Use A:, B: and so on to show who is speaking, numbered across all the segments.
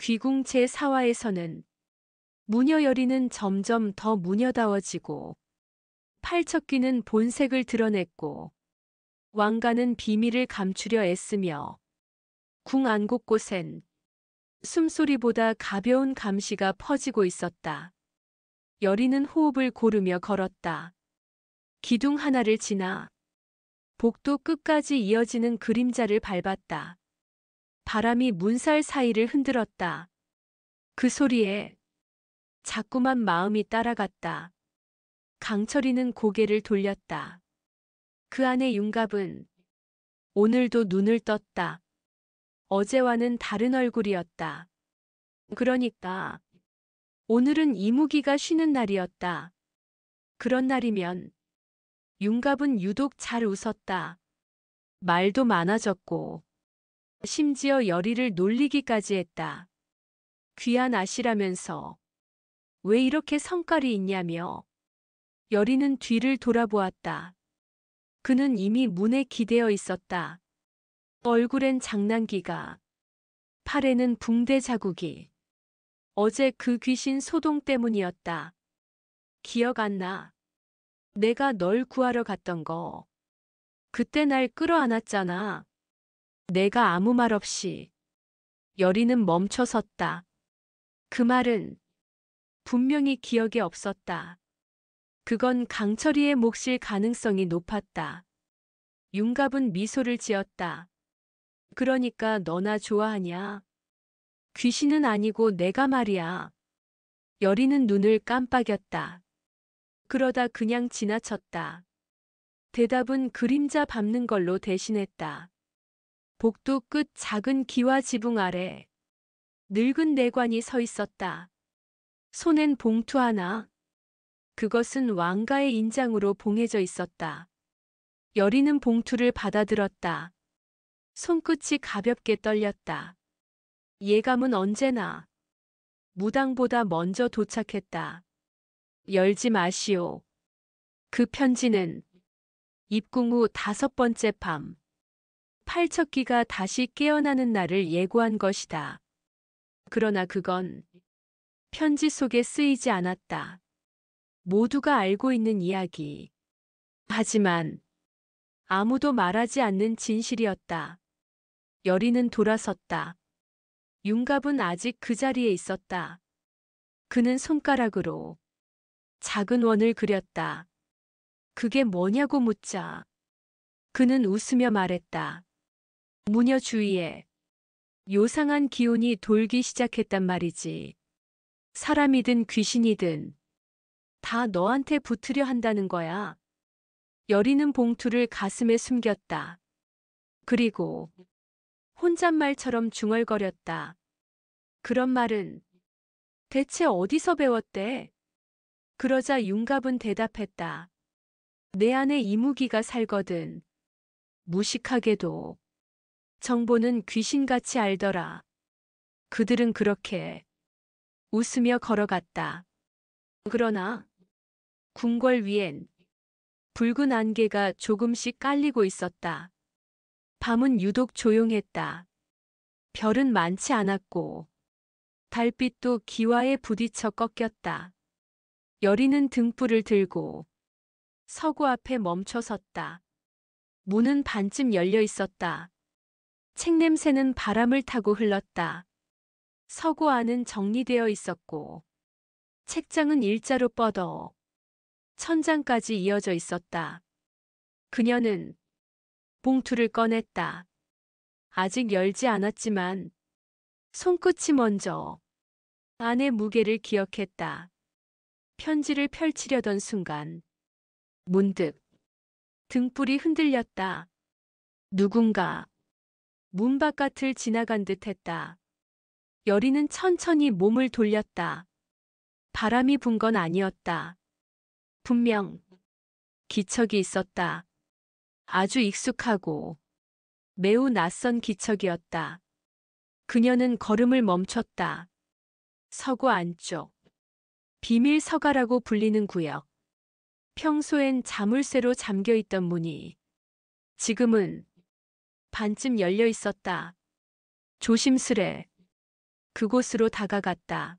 A: 귀궁 제4화에서는 무녀열이는 점점 더 무녀다워지고 팔척귀는 본색을 드러냈고 왕가는 비밀을 감추려 애쓰며 궁 안 곳곳엔 숨소리보다 가벼운 감시가 퍼지고 있었다. 열이는 호흡을 고르며 걸었다. 기둥 하나를 지나 복도 끝까지 이어지는 그림자를 밟았다. 바람이 문살 사이를 흔들었다. 그 소리에 자꾸만 마음이 따라갔다. 강철이는 고개를 돌렸다. 그 안의 윤갑은 오늘도 눈을 떴다. 어제와는 다른 얼굴이었다. 그러니까 오늘은 이무기가 쉬는 날이었다. 그런 날이면 윤갑은 유독 잘 웃었다. 말도 많아졌고 심지어 열이를 놀리기까지 했다. 귀한 아씨라면서 왜 이렇게 성깔이 있냐며. 열이는 뒤를 돌아보았다. 그는 이미 문에 기대어 있었다. 얼굴엔 장난기가, 팔에는 붕대 자국이. 어제 그 귀신 소동 때문이었다. 기억 안 나? 내가 널 구하러 갔던 거. 그때 날 끌어안았잖아. 내가 아무 말 없이. 열이는 멈춰섰다. 그 말은 분명히 기억에 없었다. 그건 강철이의 몫일 가능성이 높았다. 윤갑은 미소를 지었다. 그러니까 너나 좋아하냐? 귀신은 아니고 내가 말이야. 열이는 눈을 깜빡였다. 그러다 그냥 지나쳤다. 대답은 그림자 밟는 걸로 대신했다. 복도 끝 작은 기와 지붕 아래 늙은 내관이 서 있었다. 손엔 봉투 하나. 그것은 왕가의 인장으로 봉해져 있었다. 열이는 봉투를 받아들었다. 손끝이 가볍게 떨렸다. 예감은 언제나 무당보다 먼저 도착했다. 열지 마시오. 그 편지는 입궁 후 5번째 밤, 팔척귀가 다시 깨어나는 날을 예고한 것이다. 그러나 그건 편지 속에 쓰이지 않았다. 모두가 알고 있는 이야기. 하지만 아무도 말하지 않는 진실이었다. 열이는 돌아섰다. 윤갑은 아직 그 자리에 있었다. 그는 손가락으로 작은 원을 그렸다. 그게 뭐냐고 묻자 그는 웃으며 말했다. 무녀 주위에 요상한 기운이 돌기 시작했단 말이지. 사람이든 귀신이든 다 너한테 붙으려 한다는 거야. 열이는 봉투를 가슴에 숨겼다. 그리고 혼잣말처럼 중얼거렸다. 그런 말은 대체 어디서 배웠대? 그러자 윤갑은 대답했다. 내 안에 이무기가 살거든. 무식하게도. 정보는 귀신같이 알더라. 그들은 그렇게 웃으며 걸어갔다. 그러나 궁궐 위엔 붉은 안개가 조금씩 깔리고 있었다. 밤은 유독 조용했다. 별은 많지 않았고 달빛도 기와에 부딪혀 꺾였다. 열이는 등불을 들고 서구 앞에 멈춰 섰다. 문은 반쯤 열려 있었다. 책 냄새는 바람을 타고 흘렀다. 서구 안은 정리되어 있었고 책장은 일자로 뻗어 천장까지 이어져 있었다. 그녀는 봉투를 꺼냈다. 아직 열지 않았지만 손끝이 먼저 안의 무게를 기억했다. 편지를 펼치려던 순간 문득 등불이 흔들렸다. 누군가 문 바깥을 지나간 듯 했다. 열이는 천천히 몸을 돌렸다. 바람이 분 건 아니었다. 분명 기척이 있었다. 아주 익숙하고 매우 낯선 기척이었다. 그녀는 걸음을 멈췄다. 서구 안쪽. 비밀 서가라고 불리는 구역. 평소엔 자물쇠로 잠겨있던 문이 지금은 반쯤 열려 있었다. 조심스레 그곳으로 다가갔다.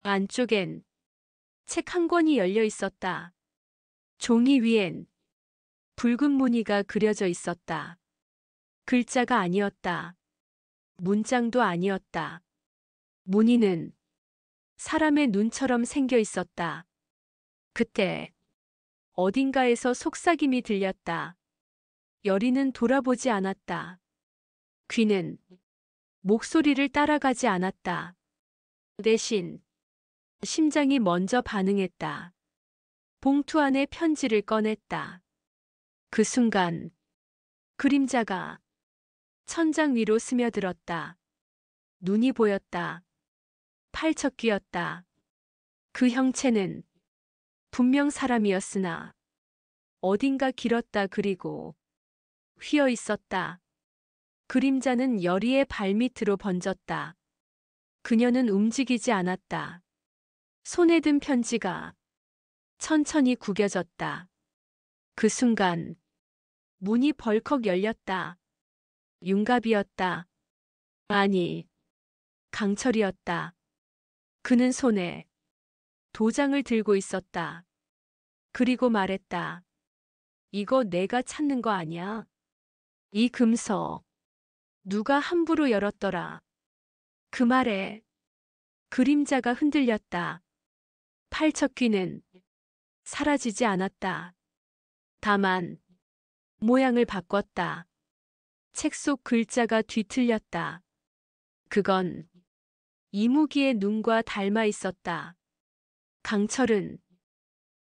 A: 안쪽엔 책 한 권이 열려 있었다. 종이 위엔 붉은 무늬가 그려져 있었다. 글자가 아니었다. 문장도 아니었다. 무늬는 사람의 눈처럼 생겨 있었다. 그때 어딘가에서 속삭임이 들렸다. 여리는 돌아보지 않았다. 귀는 목소리를 따라가지 않았다. 대신 심장이 먼저 반응했다. 봉투 안에 편지를 꺼냈다. 그 순간 그림자가 천장 위로 스며들었다. 눈이 보였다. 팔척귀였다. 그 형체는 분명 사람이었으나 어딘가 길었다. 그리고 휘어 있었다. 그림자는 여리의 발밑으로 번졌다. 그녀는 움직이지 않았다. 손에 든 편지가 천천히 구겨졌다. 그 순간 문이 벌컥 열렸다. 윤갑이었다. 아니, 강철이었다. 그는 손에 도장을 들고 있었다. 그리고 말했다. 이거 내가 찾는 거 아니야? 이 금서 누가 함부로 열었더라. 그 말에 그림자가 흔들렸다. 팔척귀는 사라지지 않았다. 다만 모양을 바꿨다. 책 속 글자가 뒤틀렸다. 그건 이무기의 눈과 닮아 있었다. 강철은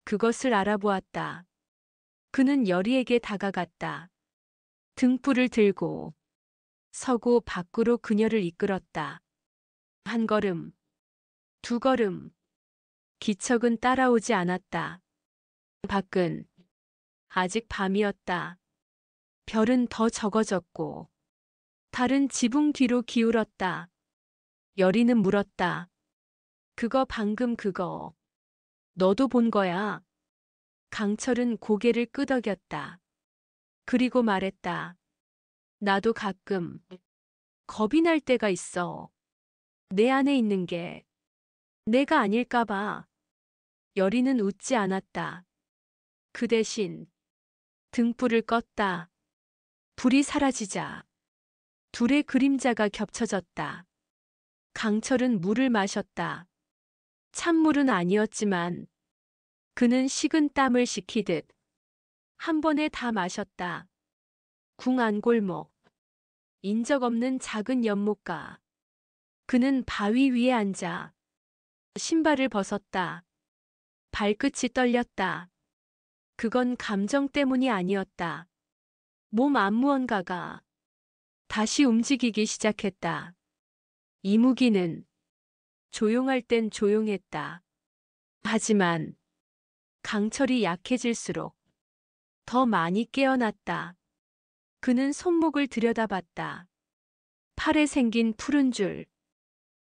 A: 그것을 알아보았다. 그는 여리에게 다가갔다. 등불을 들고 서고 밖으로 그녀를 이끌었다. 한 걸음, 두 걸음, 기척은 따라오지 않았다. 밖은 아직 밤이었다. 별은 더 적어졌고 달은 지붕 뒤로 기울었다. 여리는 물었다. 그거 방금 그거 너도 본 거야? 강철은 고개를 끄덕였다. 그리고 말했다. 나도 가끔 겁이 날 때가 있어. 내 안에 있는 게 내가 아닐까 봐. 여리는 웃지 않았다. 그 대신 등불을 껐다. 불이 사라지자 둘의 그림자가 겹쳐졌다. 강철은 물을 마셨다. 찬물은 아니었지만 그는 식은 땀을 식히듯 한 번에 다 마셨다. 궁 안 골목, 인적 없는 작은 연못가. 그는 바위 위에 앉아 신발을 벗었다. 발끝이 떨렸다. 그건 감정 때문이 아니었다. 몸 안 무언가가 다시 움직이기 시작했다. 이무기는 조용할 땐 조용했다. 하지만 강철이 약해질수록 더 많이 깨어났다. 그는 손목을 들여다봤다. 팔에 생긴 푸른 줄,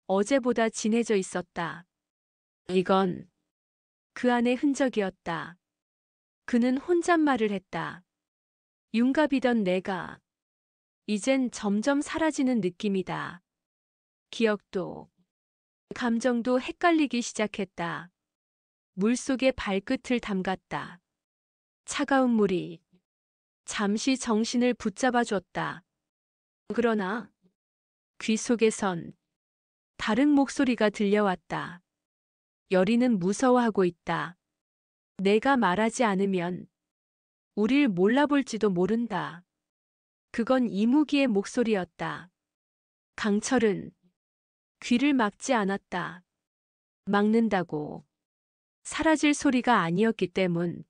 A: 어제보다 진해져 있었다. 이건 그 안의 흔적이었다. 그는 혼잣말을 했다. 윤갑이던 내가 이젠 점점 사라지는 느낌이다. 기억도, 감정도 헷갈리기 시작했다. 물속에 발끝을 담갔다. 차가운 물이 잠시 정신을 붙잡아 줬다. 그러나 귀 속에선 다른 목소리가 들려왔다. 여리는 무서워하고 있다. 내가 말하지 않으면 우릴 몰라볼지도 모른다. 그건 이무기의 목소리였다. 강철은 귀를 막지 않았다. 막는다고 사라질 소리가 아니었기 때문.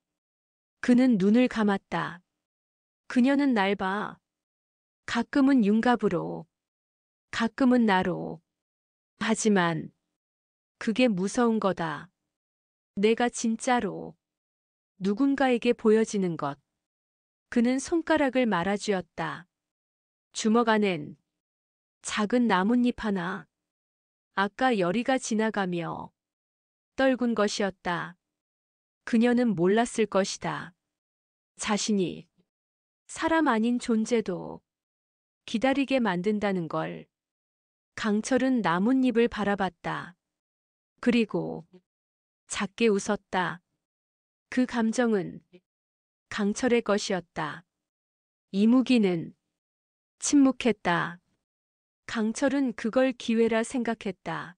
A: 그는 눈을 감았다. 그녀는 날 봐. 가끔은 윤갑으로, 가끔은 나로. 하지만 그게 무서운 거다. 내가 진짜로 누군가에게 보여지는 것. 그는 손가락을 말아쥐었다. 주먹 안엔 작은 나뭇잎 하나. 아까 여리가 지나가며 떨군 것이었다. 그녀는 몰랐을 것이다. 자신이 사람 아닌 존재도 기다리게 만든다는 걸. 강철은 나뭇잎을 바라봤다. 그리고 작게 웃었다. 그 감정은 강철의 것이었다. 이무기는 침묵했다. 강철은 그걸 기회라 생각했다.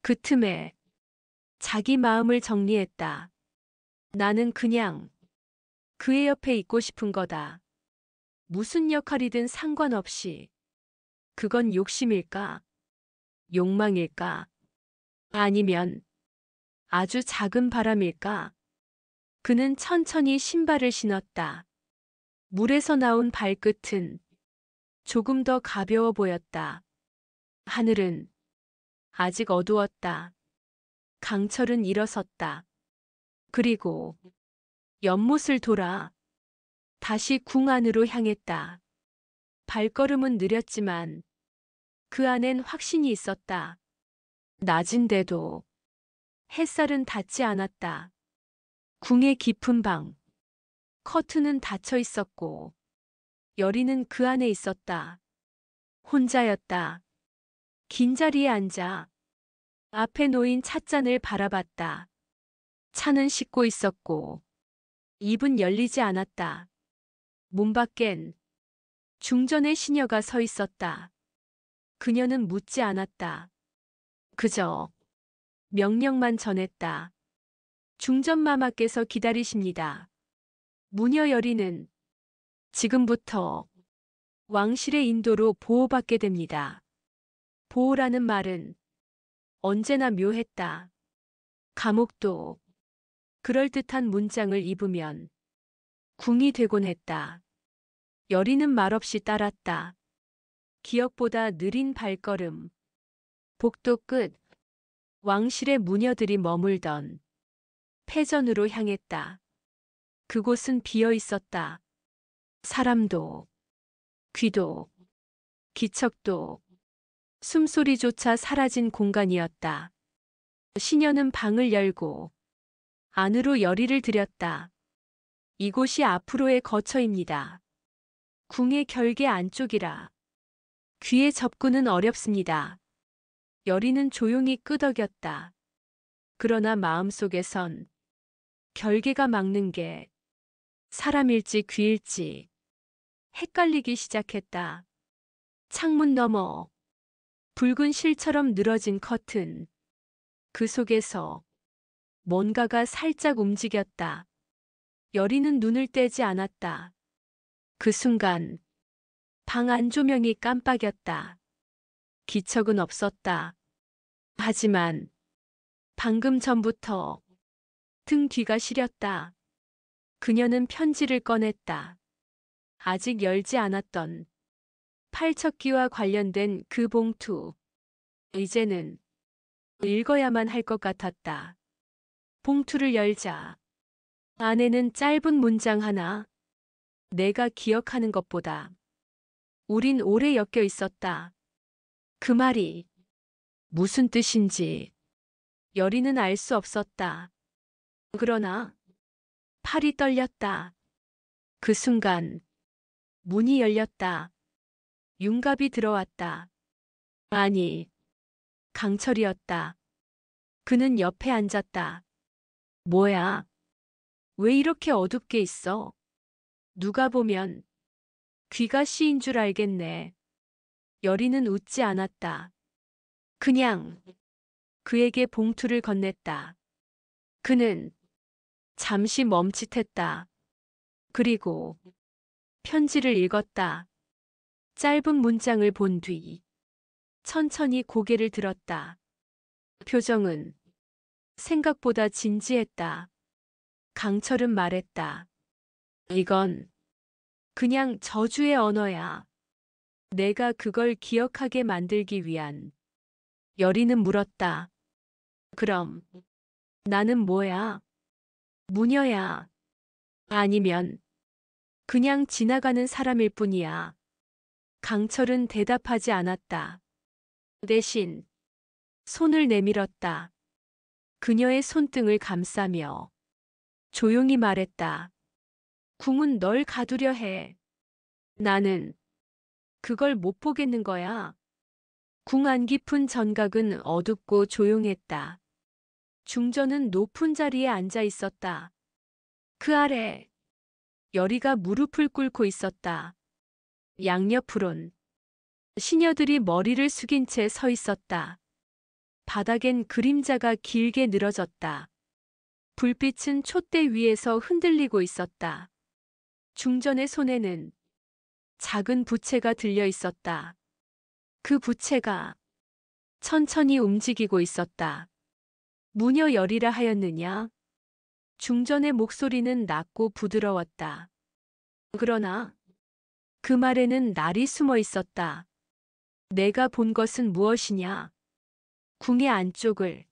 A: 그 틈에 자기 마음을 정리했다. 나는 그냥 그의 옆에 있고 싶은 거다. 무슨 역할이든 상관없이. 그건 욕심일까? 욕망일까? 아니면 아주 작은 바람일까? 그는 천천히 신발을 신었다. 물에서 나온 발끝은 조금 더 가벼워 보였다. 하늘은 아직 어두웠다. 강철은 일어섰다. 그리고 연못을 돌아 다시 궁 안으로 향했다. 발걸음은 느렸지만 그 안엔 확신이 있었다. 낮인데도 햇살은 닿지 않았다. 궁의 깊은 방, 커튼은 닫혀 있었고 여리는 그 안에 있었다. 혼자였다. 긴 자리에 앉아 앞에 놓인 찻잔을 바라봤다. 차는 식고 있었고 입은 열리지 않았다. 문 밖엔 중전의 시녀가 서 있었다. 그녀는 묻지 않았다. 그저 명령만 전했다. 중전마마께서 기다리십니다. 무녀 여리는 지금부터 왕실의 인도로 보호받게 됩니다. 보호라는 말은 언제나 묘했다. 감옥도 그럴듯한 문장을 입으면 궁이 되곤 했다. 여리는 말없이 따랐다. 기억보다 느린 발걸음. 복도 끝 왕실의 무녀들이 머물던 패전으로 향했다. 그곳은 비어 있었다. 사람도, 귀도, 기척도, 숨소리조차 사라진 공간이었다. 시녀는 방을 열고 안으로 여리를 들였다. 이곳이 앞으로의 거처입니다. 궁의 결계 안쪽이라 귀에 접근은 어렵습니다. 여리는 조용히 끄덕였다. 그러나 마음속에선 결계가 막는 게 사람일지 귀일지 헷갈리기 시작했다. 창문 너머 붉은 실처럼 늘어진 커튼. 그 속에서 뭔가가 살짝 움직였다. 여리는 눈을 떼지 않았다. 그 순간 방 안 조명이 깜빡였다. 기척은 없었다. 하지만 방금 전부터 등 뒤가 시렸다. 그녀는 편지를 꺼냈다. 아직 열지 않았던 팔척기와 관련된 그 봉투. 이제는 읽어야만 할 것 같았다. 봉투를 열자 안에는 짧은 문장 하나. 내가 기억하는 것보다 우린 오래 엮여 있었다. 그 말이 무슨 뜻인지 여리는 알 수 없었다. 그러나 팔이 떨렸다. 그 순간 문이 열렸다. 윤갑이 들어왔다. 아니, 강철이었다. 그는 옆에 앉았다. 뭐야? 왜 이렇게 어둡게 있어? 누가 보면 귀가 씨인 줄 알겠네. 여리는 웃지 않았다. 그냥 그에게 봉투를 건넸다. 그는 잠시 멈칫했다. 그리고 편지를 읽었다. 짧은 문장을 본 뒤 천천히 고개를 들었다. 표정은 생각보다 진지했다. 강철은 말했다. 이건 그냥 저주의 언어야. 내가 그걸 기억하게 만들기 위한. 여리는 물었다. 그럼 나는 뭐야? 무녀야? 아니면 그냥 지나가는 사람일 뿐이야. 강철은 대답하지 않았다. 대신 손을 내밀었다. 그녀의 손등을 감싸며 조용히 말했다. 궁은 널 가두려 해. 나는 그걸 못 보겠는 거야. 궁 안 깊은 전각은 어둡고 조용했다. 중전은 높은 자리에 앉아 있었다. 그 아래 여리가 무릎을 꿇고 있었다. 양옆으론 시녀들이 머리를 숙인 채 서 있었다. 바닥엔 그림자가 길게 늘어졌다. 불빛은 촛대 위에서 흔들리고 있었다. 중전의 손에는 작은 부채가 들려 있었다. 그 부채가 천천히 움직이고 있었다. 무녀 열이라 하였느냐? 중전의 목소리는 낮고 부드러웠다. 그러나 그 말에는 날이 숨어 있었다. 내가 본 것은 무엇이냐? 궁의 안쪽을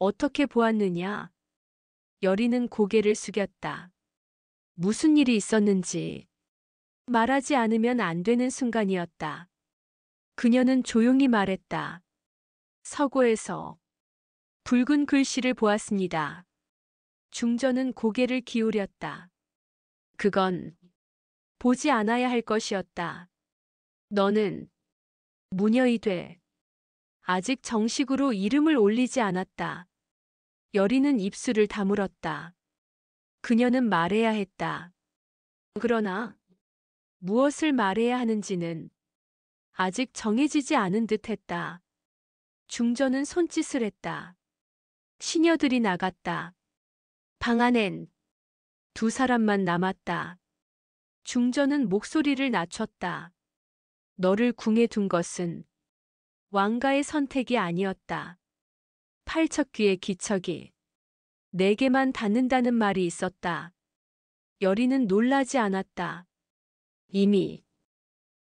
A: 어떻게 보았느냐? 열이는 고개를 숙였다. 무슨 일이 있었는지 말하지 않으면 안 되는 순간이었다. 그녀는 조용히 말했다. 서고에서 붉은 글씨를 보았습니다. 중전은 고개를 기울였다. 그건 보지 않아야 할 것이었다. 너는 무녀이 돼. 아직 정식으로 이름을 올리지 않았다. 여리는 입술을 다물었다. 그녀는 말해야 했다. 그러나 무엇을 말해야 하는지는 아직 정해지지 않은 듯했다. 중전은 손짓을 했다. 시녀들이 나갔다. 방 안엔 두 사람만 남았다. 중전은 목소리를 낮췄다. 너를 궁에 둔 것은 왕가의 선택이 아니었다. 팔척귀의 기척이 내게만 닿는다는 말이 있었다. 여리는 놀라지 않았다. 이미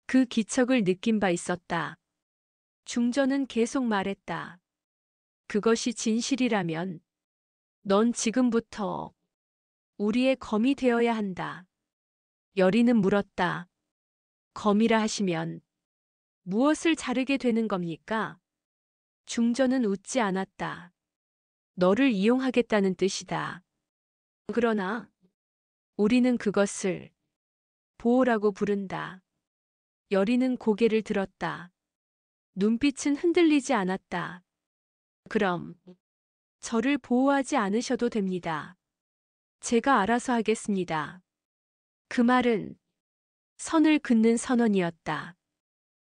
A: 그 기척을 느낀 바 있었다. 중전은 계속 말했다. 그것이 진실이라면 넌 지금부터 우리의 검이 되어야 한다. 여리는 물었다. 검이라 하시면 무엇을 자르게 되는 겁니까? 중전은 웃지 않았다. 너를 이용하겠다는 뜻이다. 그러나 우리는 그것을 보호라고 부른다. 여리는 고개를 들었다. 눈빛은 흔들리지 않았다. 그럼 저를 보호하지 않으셔도 됩니다. 제가 알아서 하겠습니다. 그 말은 선을 긋는 선언이었다.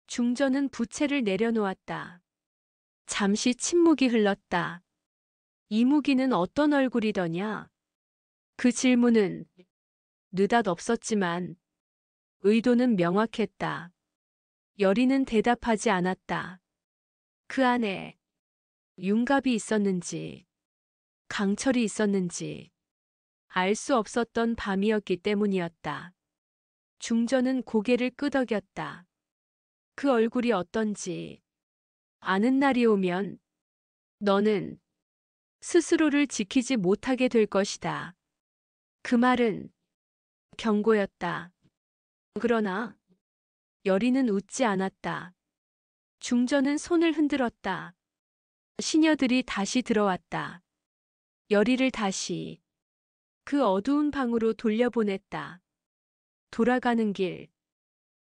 A: 중전은 부채를 내려놓았다. 잠시 침묵이 흘렀다. 이무기는 어떤 얼굴이더냐? 그 질문은 느닷없었지만 의도는 명확했다. 여리는 대답하지 않았다. 그 안에 윤갑이 있었는지 강철이 있었는지 알 수 없었던 밤이었기 때문이었다. 중전은 고개를 끄덕였다. 그 얼굴이 어떤지 아는 날이 오면 너는 스스로를 지키지 못하게 될 것이다. 그 말은 경고였다. 그러나 여리는 웃지 않았다. 중전은 손을 흔들었다. 시녀들이 다시 들어왔다. 여리를 다시 그 어두운 방으로 돌려보냈다. 돌아가는 길,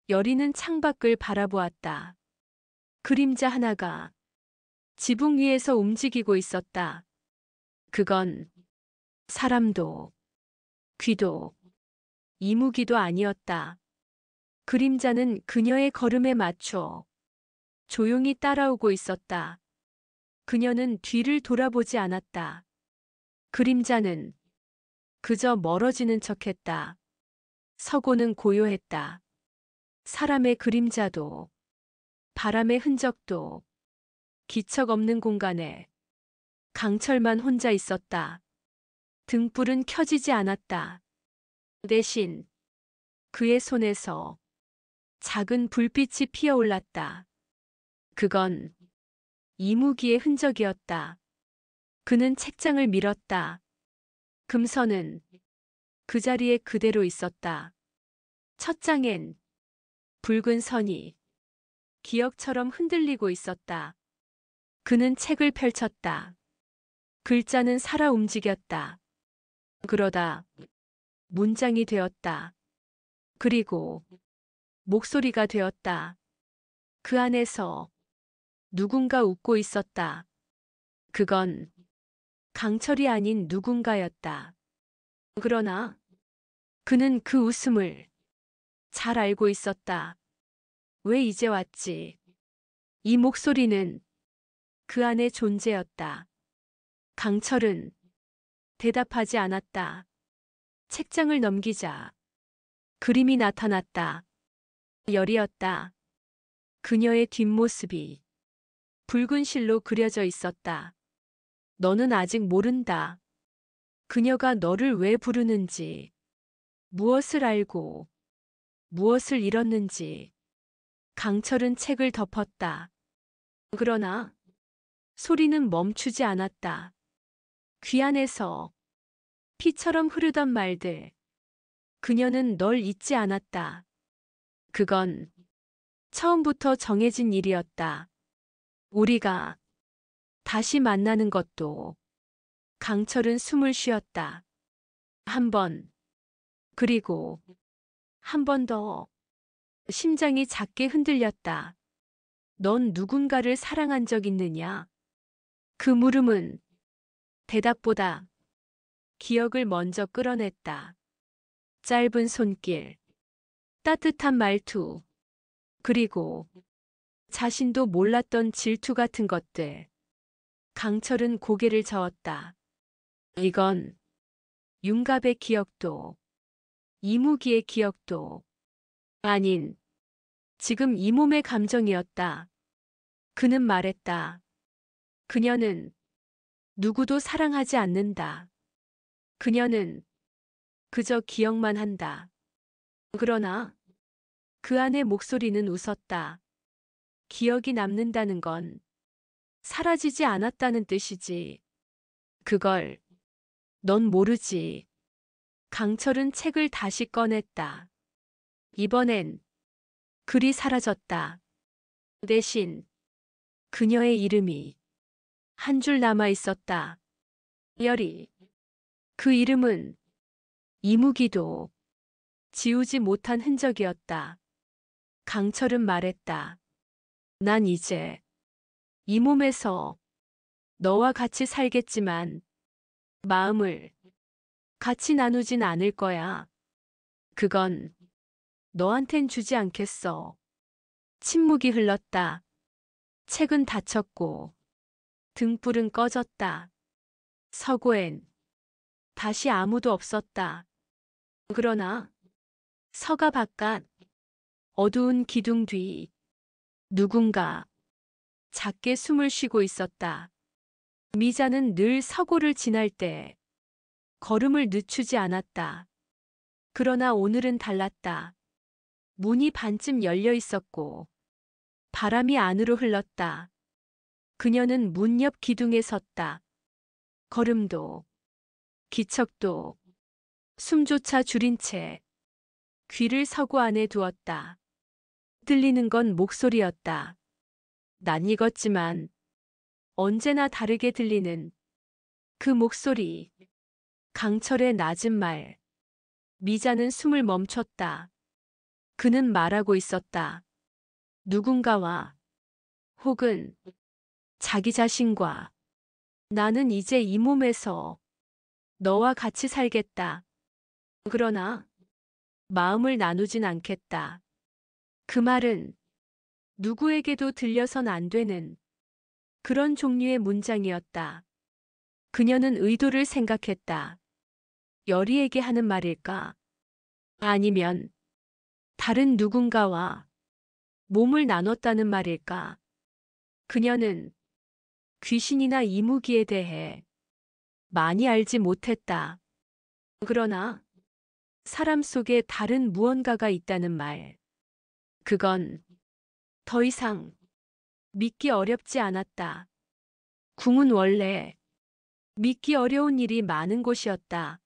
A: 여리는 창밖을 바라보았다. 그림자 하나가 지붕 위에서 움직이고 있었다. 그건 사람도 귀도 이무기도 아니었다. 그림자는 그녀의 걸음에 맞춰 조용히 따라오고 있었다. 그녀는 뒤를 돌아보지 않았다. 그림자는 그저 멀어지는 척했다. 서고는 고요했다. 사람의 그림자도 바람의 흔적도 기척 없는 공간에 강철만 혼자 있었다. 등불은 켜지지 않았다. 대신 그의 손에서 작은 불빛이 피어올랐다. 그건 이무기의 흔적이었다. 그는 책장을 밀었다. 금선은 그 자리에 그대로 있었다. 첫 장엔 붉은 선이 기억처럼 흔들리고 있었다. 그는 책을 펼쳤다. 글자는 살아 움직였다. 그러다 문장이 되었다. 그리고 목소리가 되었다. 그 안에서 누군가 웃고 있었다. 그건 강철이 아닌 누군가였다. 그러나 그는 그 웃음을 잘 알고 있었다. 왜 이제 왔지? 이 목소리는 그 안의 존재였다. 강철은 대답하지 않았다. 책장을 넘기자 그림이 나타났다. 열이었다. 그녀의 뒷모습이 붉은 실로 그려져 있었다. 너는 아직 모른다. 그녀가 너를 왜 부르는지, 무엇을 알고, 무엇을 잃었는지. 강철은 책을 덮었다. 그러나 소리는 멈추지 않았다. 귀 안에서 피처럼 흐르던 말들. 그녀는 널 잊지 않았다. 그건 처음부터 정해진 일이었다. 우리가 다시 만나는 것도. 강철은 숨을 쉬었다. 한 번, 그리고 한 번 더. 심장이 작게 흔들렸다. 넌 누군가를 사랑한 적 있느냐? 그 물음은 대답보다 기억을 먼저 끌어냈다. 짧은 손길, 따뜻한 말투, 그리고 자신도 몰랐던 질투 같은 것들. 강철은 고개를 저었다. 이건 윤갑의 기억도, 이무기의 기억도 아닌 지금 이 몸의 감정이었다. 그는 말했다. 그녀는 누구도 사랑하지 않는다. 그녀는 그저 기억만 한다. 그러나 그 안의 목소리는 웃었다. 기억이 남는다는 건 사라지지 않았다는 뜻이지. 그걸 넌 모르지. 강철은 책을 다시 꺼냈다. 이번엔 글이 사라졌다. 대신 그녀의 이름이 한 줄 남아 있었다. 열이. 그 이름은 이무기도 지우지 못한 흔적이었다. 강철은 말했다. 난 이제 이 몸에서 너와 같이 살겠지만 마음을 같이 나누진 않을 거야. 그건 너한텐 주지 않겠어. 침묵이 흘렀다. 책은 닫혔고 등불은 꺼졌다. 서고엔 다시 아무도 없었다. 그러나 서가 바깥 어두운 기둥 뒤 누군가 작게 숨을 쉬고 있었다. 미자는 늘 서고를 지날 때 걸음을 늦추지 않았다. 그러나 오늘은 달랐다. 문이 반쯤 열려 있었고 바람이 안으로 흘렀다. 그녀는 문 옆 기둥에 섰다. 걸음도 기척도 숨조차 줄인 채 귀를 서고 안에 두었다. 들리는 건 목소리였다. 낯익었지만 언제나 다르게 들리는 그 목소리. 강철의 낮은 말. 미자는 숨을 멈췄다. 그는 말하고 있었다. 누군가와 혹은 자기 자신과. 나는 이제 이 몸에서 너와 같이 살겠다. 그러나 마음을 나누진 않겠다. 그 말은 누구에게도 들려선 안 되는 그런 종류의 문장이었다. 그녀는 의도를 생각했다. 열이에게 하는 말일까? 아니면 다른 누군가와 몸을 나눴다는 말일까? 그녀는 귀신이나 이무기에 대해 많이 알지 못했다. 그러나 사람 속에 다른 무언가가 있다는 말. 그건 더 이상 믿기 어렵지 않았다. 궁은 원래 믿기 어려운 일이 많은 곳이었다.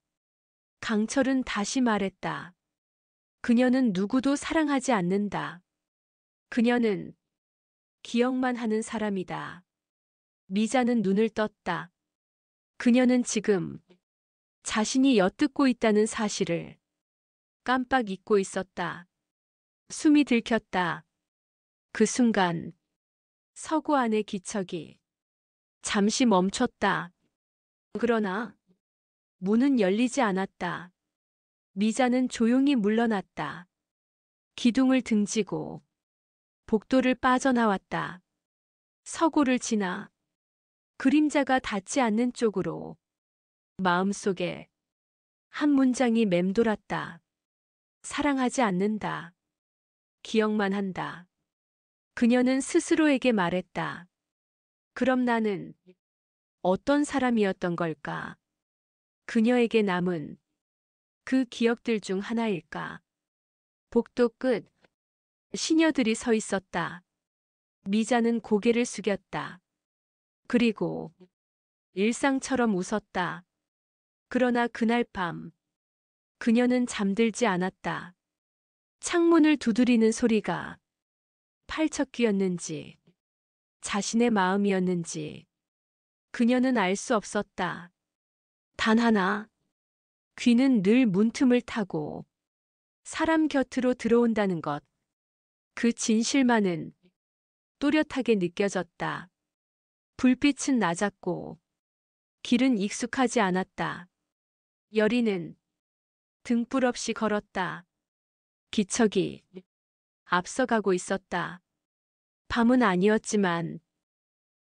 A: 강철은 다시 말했다. 그녀는 누구도 사랑하지 않는다. 그녀는 기억만 하는 사람이다. 미자는 눈을 떴다. 그녀는 지금 자신이 엿듣고 있다는 사실을 깜빡 잊고 있었다. 숨이 들켰다. 그 순간 서고 안의 기척이 잠시 멈췄다. 그러나 문은 열리지 않았다. 미자는 조용히 물러났다. 기둥을 등지고 복도를 빠져나왔다. 서고를 지나 그림자가 닿지 않는 쪽으로 마음속에 한 문장이 맴돌았다. 사랑하지 않는다. 기억만 한다. 그녀는 스스로에게 말했다. 그럼 나는 어떤 사람이었던 걸까? 그녀에게 남은 그 기억들 중 하나일까? 복도 끝 시녀들이 서 있었다. 미자는 고개를 숙였다. 그리고 일상처럼 웃었다. 그러나 그날 밤 그녀는 잠들지 않았다. 창문을 두드리는 소리가 팔척귀였는지 자신의 마음이었는지 그녀는 알 수 없었다. 단 하나, 귀는 늘 문틈을 타고 사람 곁으로 들어온다는 것. 그 진실만은 또렷하게 느껴졌다. 불빛은 낮았고 길은 익숙하지 않았다. 여리는 등불 없이 걸었다. 기척이 앞서가고 있었다. 밤은 아니었지만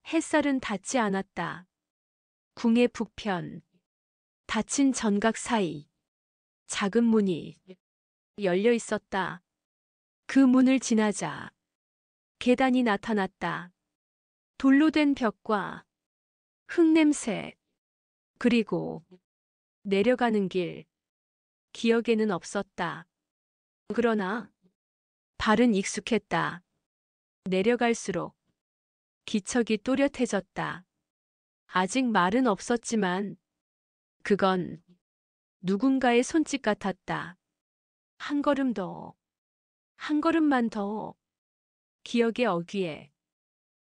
A: 햇살은 닿지 않았다. 궁의 북편, 닫힌 전각 사이 작은 문이 열려 있었다. 그 문을 지나자 계단이 나타났다. 돌로 된 벽과 흙냄새, 그리고 내려가는 길, 기억에는 없었다. 그러나 발은 익숙했다. 내려갈수록 기척이 또렷해졌다. 아직 말은 없었지만 그건 누군가의 손짓 같았다. 한 걸음 더, 한 걸음만 더. 기억의 어귀에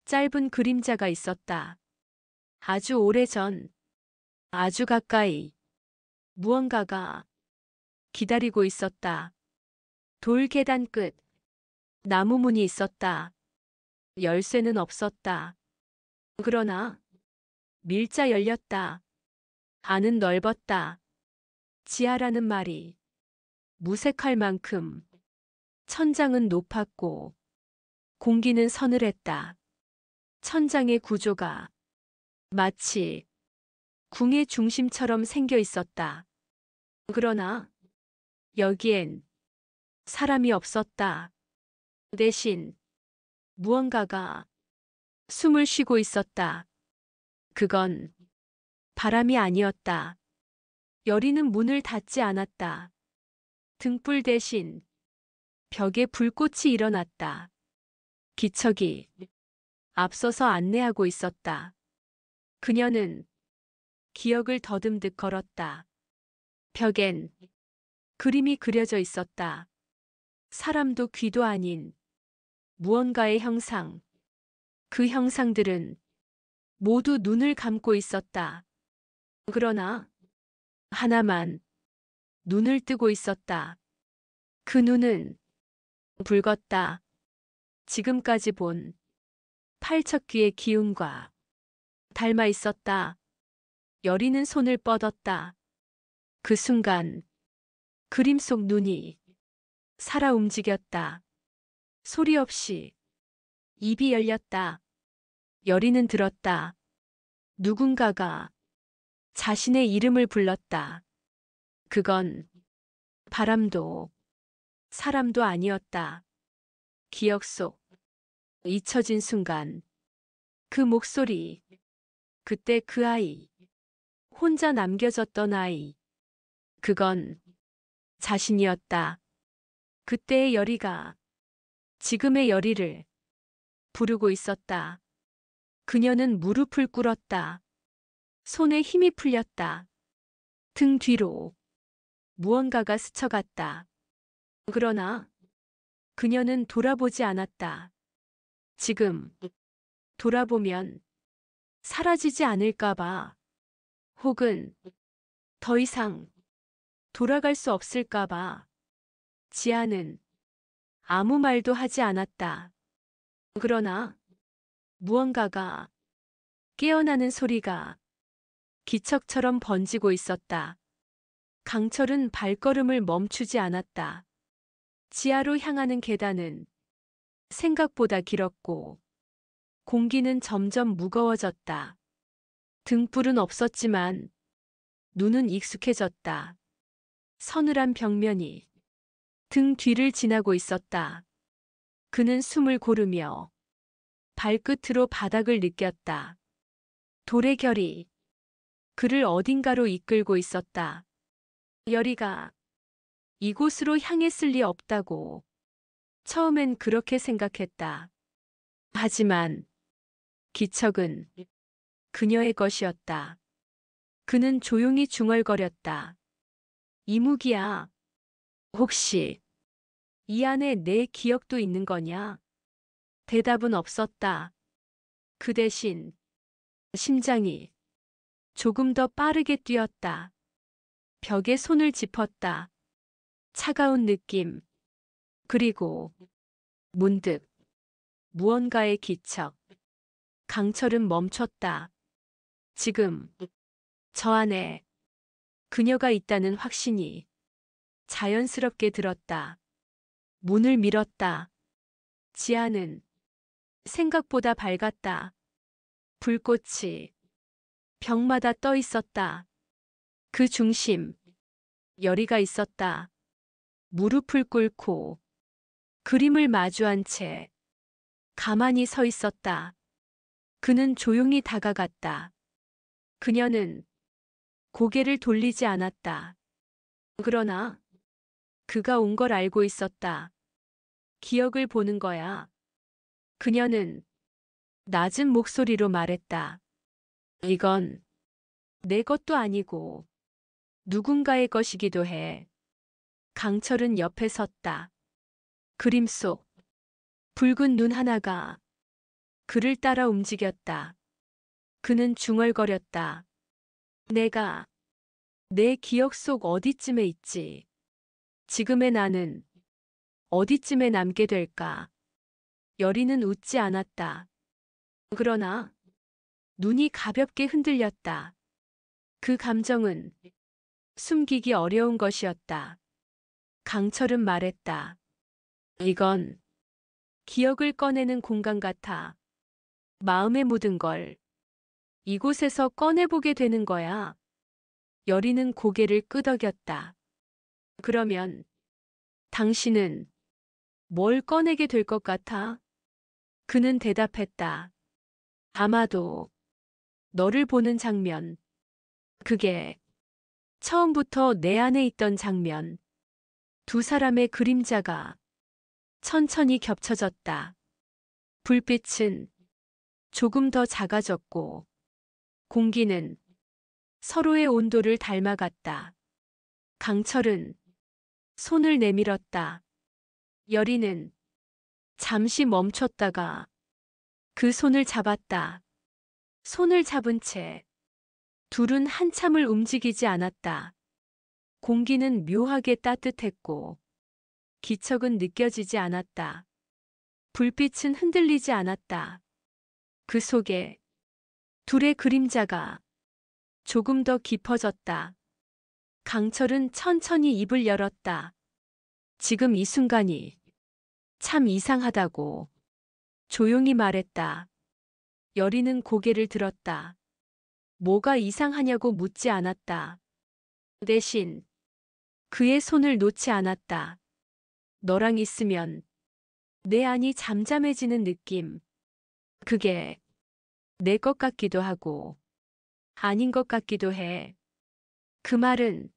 A: 짧은 그림자가 있었다. 아주 오래전, 아주 가까이 무언가가 기다리고 있었다. 돌 계단 끝 나무 문이 있었다. 열쇠는 없었다. 그러나 밀자 열렸다. 안은 넓었다. 지하라는 말이 무색할 만큼 천장은 높았고 공기는 서늘했다. 천장의 구조가 마치 궁의 중심처럼 생겨 있었다. 그러나 여기엔 사람이 없었다. 대신 무언가가 숨을 쉬고 있었다. 그건 바람이 아니었다. 여리는 문을 닫지 않았다. 등불 대신 벽에 불꽃이 일어났다. 기척이 앞서서 안내하고 있었다. 그녀는 기억을 더듬듯 걸었다. 벽엔 그림이 그려져 있었다. 사람도 귀도 아닌 무언가의 형상. 그 형상들은 모두 눈을 감고 있었다. 그러나 하나만 눈을 뜨고 있었다. 그 눈은 붉었다. 지금까지 본 팔척귀의 기운과 닮아 있었다. 여리는 손을 뻗었다. 그 순간 그림 속 눈이 살아 움직였다. 소리 없이 입이 열렸다. 여리는 들었다. 누군가가 자신의 이름을 불렀다. 그건 바람도 사람도 아니었다. 기억 속 잊혀진 순간 그 목소리, 그때 그 아이, 혼자 남겨졌던 아이. 그건 자신이었다. 그때의 여리가 지금의 여리를 부르고 있었다. 그녀는 무릎을 꿇었다. 손에 힘이 풀렸다. 등 뒤로 무언가가 스쳐갔다. 그러나 그녀는 돌아보지 않았다. 지금 돌아보면 사라지지 않을까봐, 혹은 더 이상 돌아갈 수 없을까봐. 지아는 아무 말도 하지 않았다. 그러나 무언가가 깨어나는 소리가 기척처럼 번지고 있었다. 강철은 발걸음을 멈추지 않았다. 지하로 향하는 계단은 생각보다 길었고 공기는 점점 무거워졌다. 등불은 없었지만 눈은 익숙해졌다. 서늘한 벽면이 등 뒤를 지나고 있었다. 그는 숨을 고르며 발끝으로 바닥을 느꼈다. 돌의 결이 그를 어딘가로 이끌고 있었다. 여리가 이곳으로 향했을 리 없다고 처음엔 그렇게 생각했다. 하지만 기척은 그녀의 것이었다. 그는 조용히 중얼거렸다. 이무기야, 혹시 이 안에 내 기억도 있는 거냐? 대답은 없었다. 그 대신 심장이 조금 더 빠르게 뛰었다. 벽에 손을 짚었다. 차가운 느낌. 그리고 문득 무언가의 기척. 강철은 멈췄다. 지금 저 안에 그녀가 있다는 확신이 자연스럽게 들었다. 문을 밀었다. 지하는 생각보다 밝았다. 불꽃이 벽마다 떠 있었다. 그 중심, 여리가 있었다. 무릎을 꿇고 그림을 마주한 채 가만히 서 있었다. 그는 조용히 다가갔다. 그녀는 고개를 돌리지 않았다. 그러나 그가 온 걸 알고 있었다. 기억을 보는 거야. 그녀는 낮은 목소리로 말했다. 이건 내 것도 아니고 누군가의 것이기도 해. 강철은 옆에 섰다. 그림 속 붉은 눈 하나가 그를 따라 움직였다. 그는 중얼거렸다. 내가 내 기억 속 어디쯤에 있지? 지금의 나는 어디쯤에 남게 될까? 여리는 웃지 않았다. 그러나 눈이 가볍게 흔들렸다. 그 감정은 숨기기 어려운 것이었다. 강철은 말했다. 이건 기억을 꺼내는 공간 같아. 마음에 묻은 걸 이곳에서 꺼내보게 되는 거야. 여리는 고개를 끄덕였다. 그러면 당신은 뭘 꺼내게 될 것 같아? 그는 대답했다. 아마도 너를 보는 장면. 그게 처음부터 내 안에 있던 장면. 두 사람의 그림자가 천천히 겹쳐졌다. 불빛은 조금 더 작아졌고 공기는 서로의 온도를 닮아갔다. 강철은 손을 내밀었다. 여리는 잠시 멈췄다가 그 손을 잡았다. 손을 잡은 채 둘은 한참을 움직이지 않았다. 공기는 묘하게 따뜻했고 기척은 느껴지지 않았다. 불빛은 흔들리지 않았다. 그 속에 둘의 그림자가 조금 더 깊어졌다. 강철은 천천히 입을 열었다. 지금 이 순간이 참 이상하다고 조용히 말했다. 여리는 고개를 들었다. 뭐가 이상하냐고 묻지 않았다. 대신 그의 손을 놓지 않았다. 너랑 있으면 내 안이 잠잠해지는 느낌. 그게 내 것 같기도 하고 아닌 것 같기도 해. 그 말은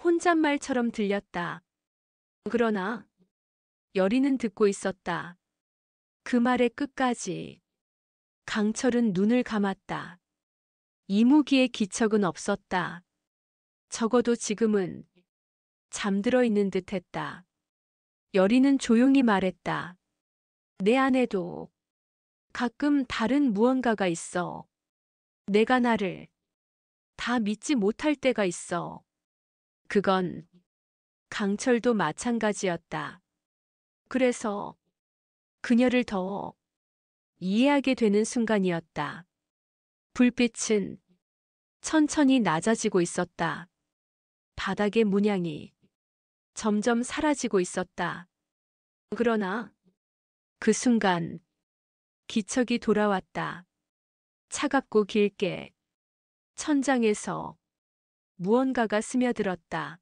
A: 혼잣말처럼 들렸다. 그러나 여리는 듣고 있었다. 그 말의 끝까지. 강철은 눈을 감았다. 이무기의 기척은 없었다. 적어도 지금은 잠들어 있는 듯 했다. 여리는 조용히 말했다. 내 안에도 가끔 다른 무언가가 있어. 내가 나를 다 믿지 못할 때가 있어. 그건 강철도 마찬가지였다. 그래서 그녀를 더 이해하게 되는 순간이었다. 불빛은 천천히 낮아지고 있었다. 바닥의 문양이 점점 사라지고 있었다. 그러나 그 순간 기척이 돌아왔다. 차갑고 길게 천장에서 무언가가 스며들었다.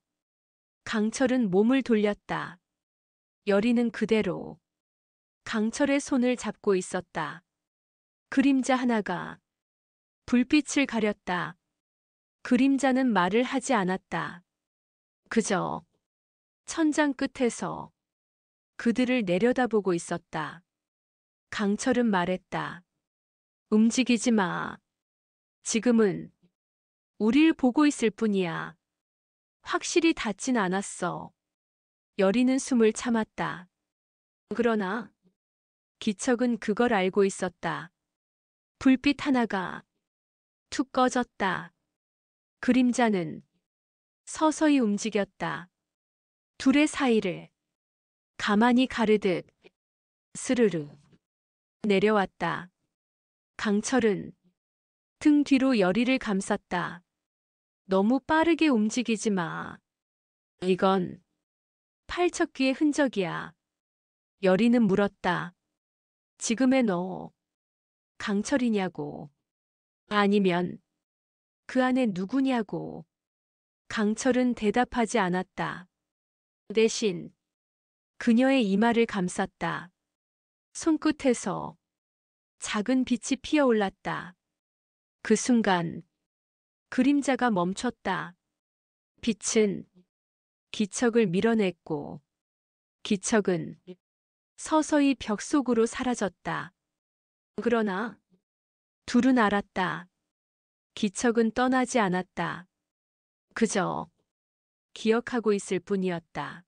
A: 강철은 몸을 돌렸다. 여리는 그대로 강철의 손을 잡고 있었다. 그림자 하나가 불빛을 가렸다. 그림자는 말을 하지 않았다. 그저 천장 끝에서 그들을 내려다보고 있었다. 강철은 말했다. 움직이지 마. 지금은 우릴 보고 있을 뿐이야. 확실히 닿진 않았어. 여리는 숨을 참았다. 그러나 기척은 그걸 알고 있었다. 불빛 하나가 툭 꺼졌다. 그림자는 서서히 움직였다. 둘의 사이를 가만히 가르듯 스르르 내려왔다. 강철은 등 뒤로 여리를 감쌌다. 너무 빠르게 움직이지 마. 이건 팔척귀의 흔적이야. 여리는 물었다. 지금의 너 강철이냐고. 아니면 그 안에 누구냐고. 강철은 대답하지 않았다. 대신 그녀의 이마를 감쌌다. 손끝에서 작은 빛이 피어올랐다. 그 순간 그림자가 멈췄다. 빛은 기척을 밀어냈고 기척은 서서히 벽 속으로 사라졌다. 그러나 둘은 알았다. 기척은 떠나지 않았다. 그저 기억하고 있을 뿐이었다.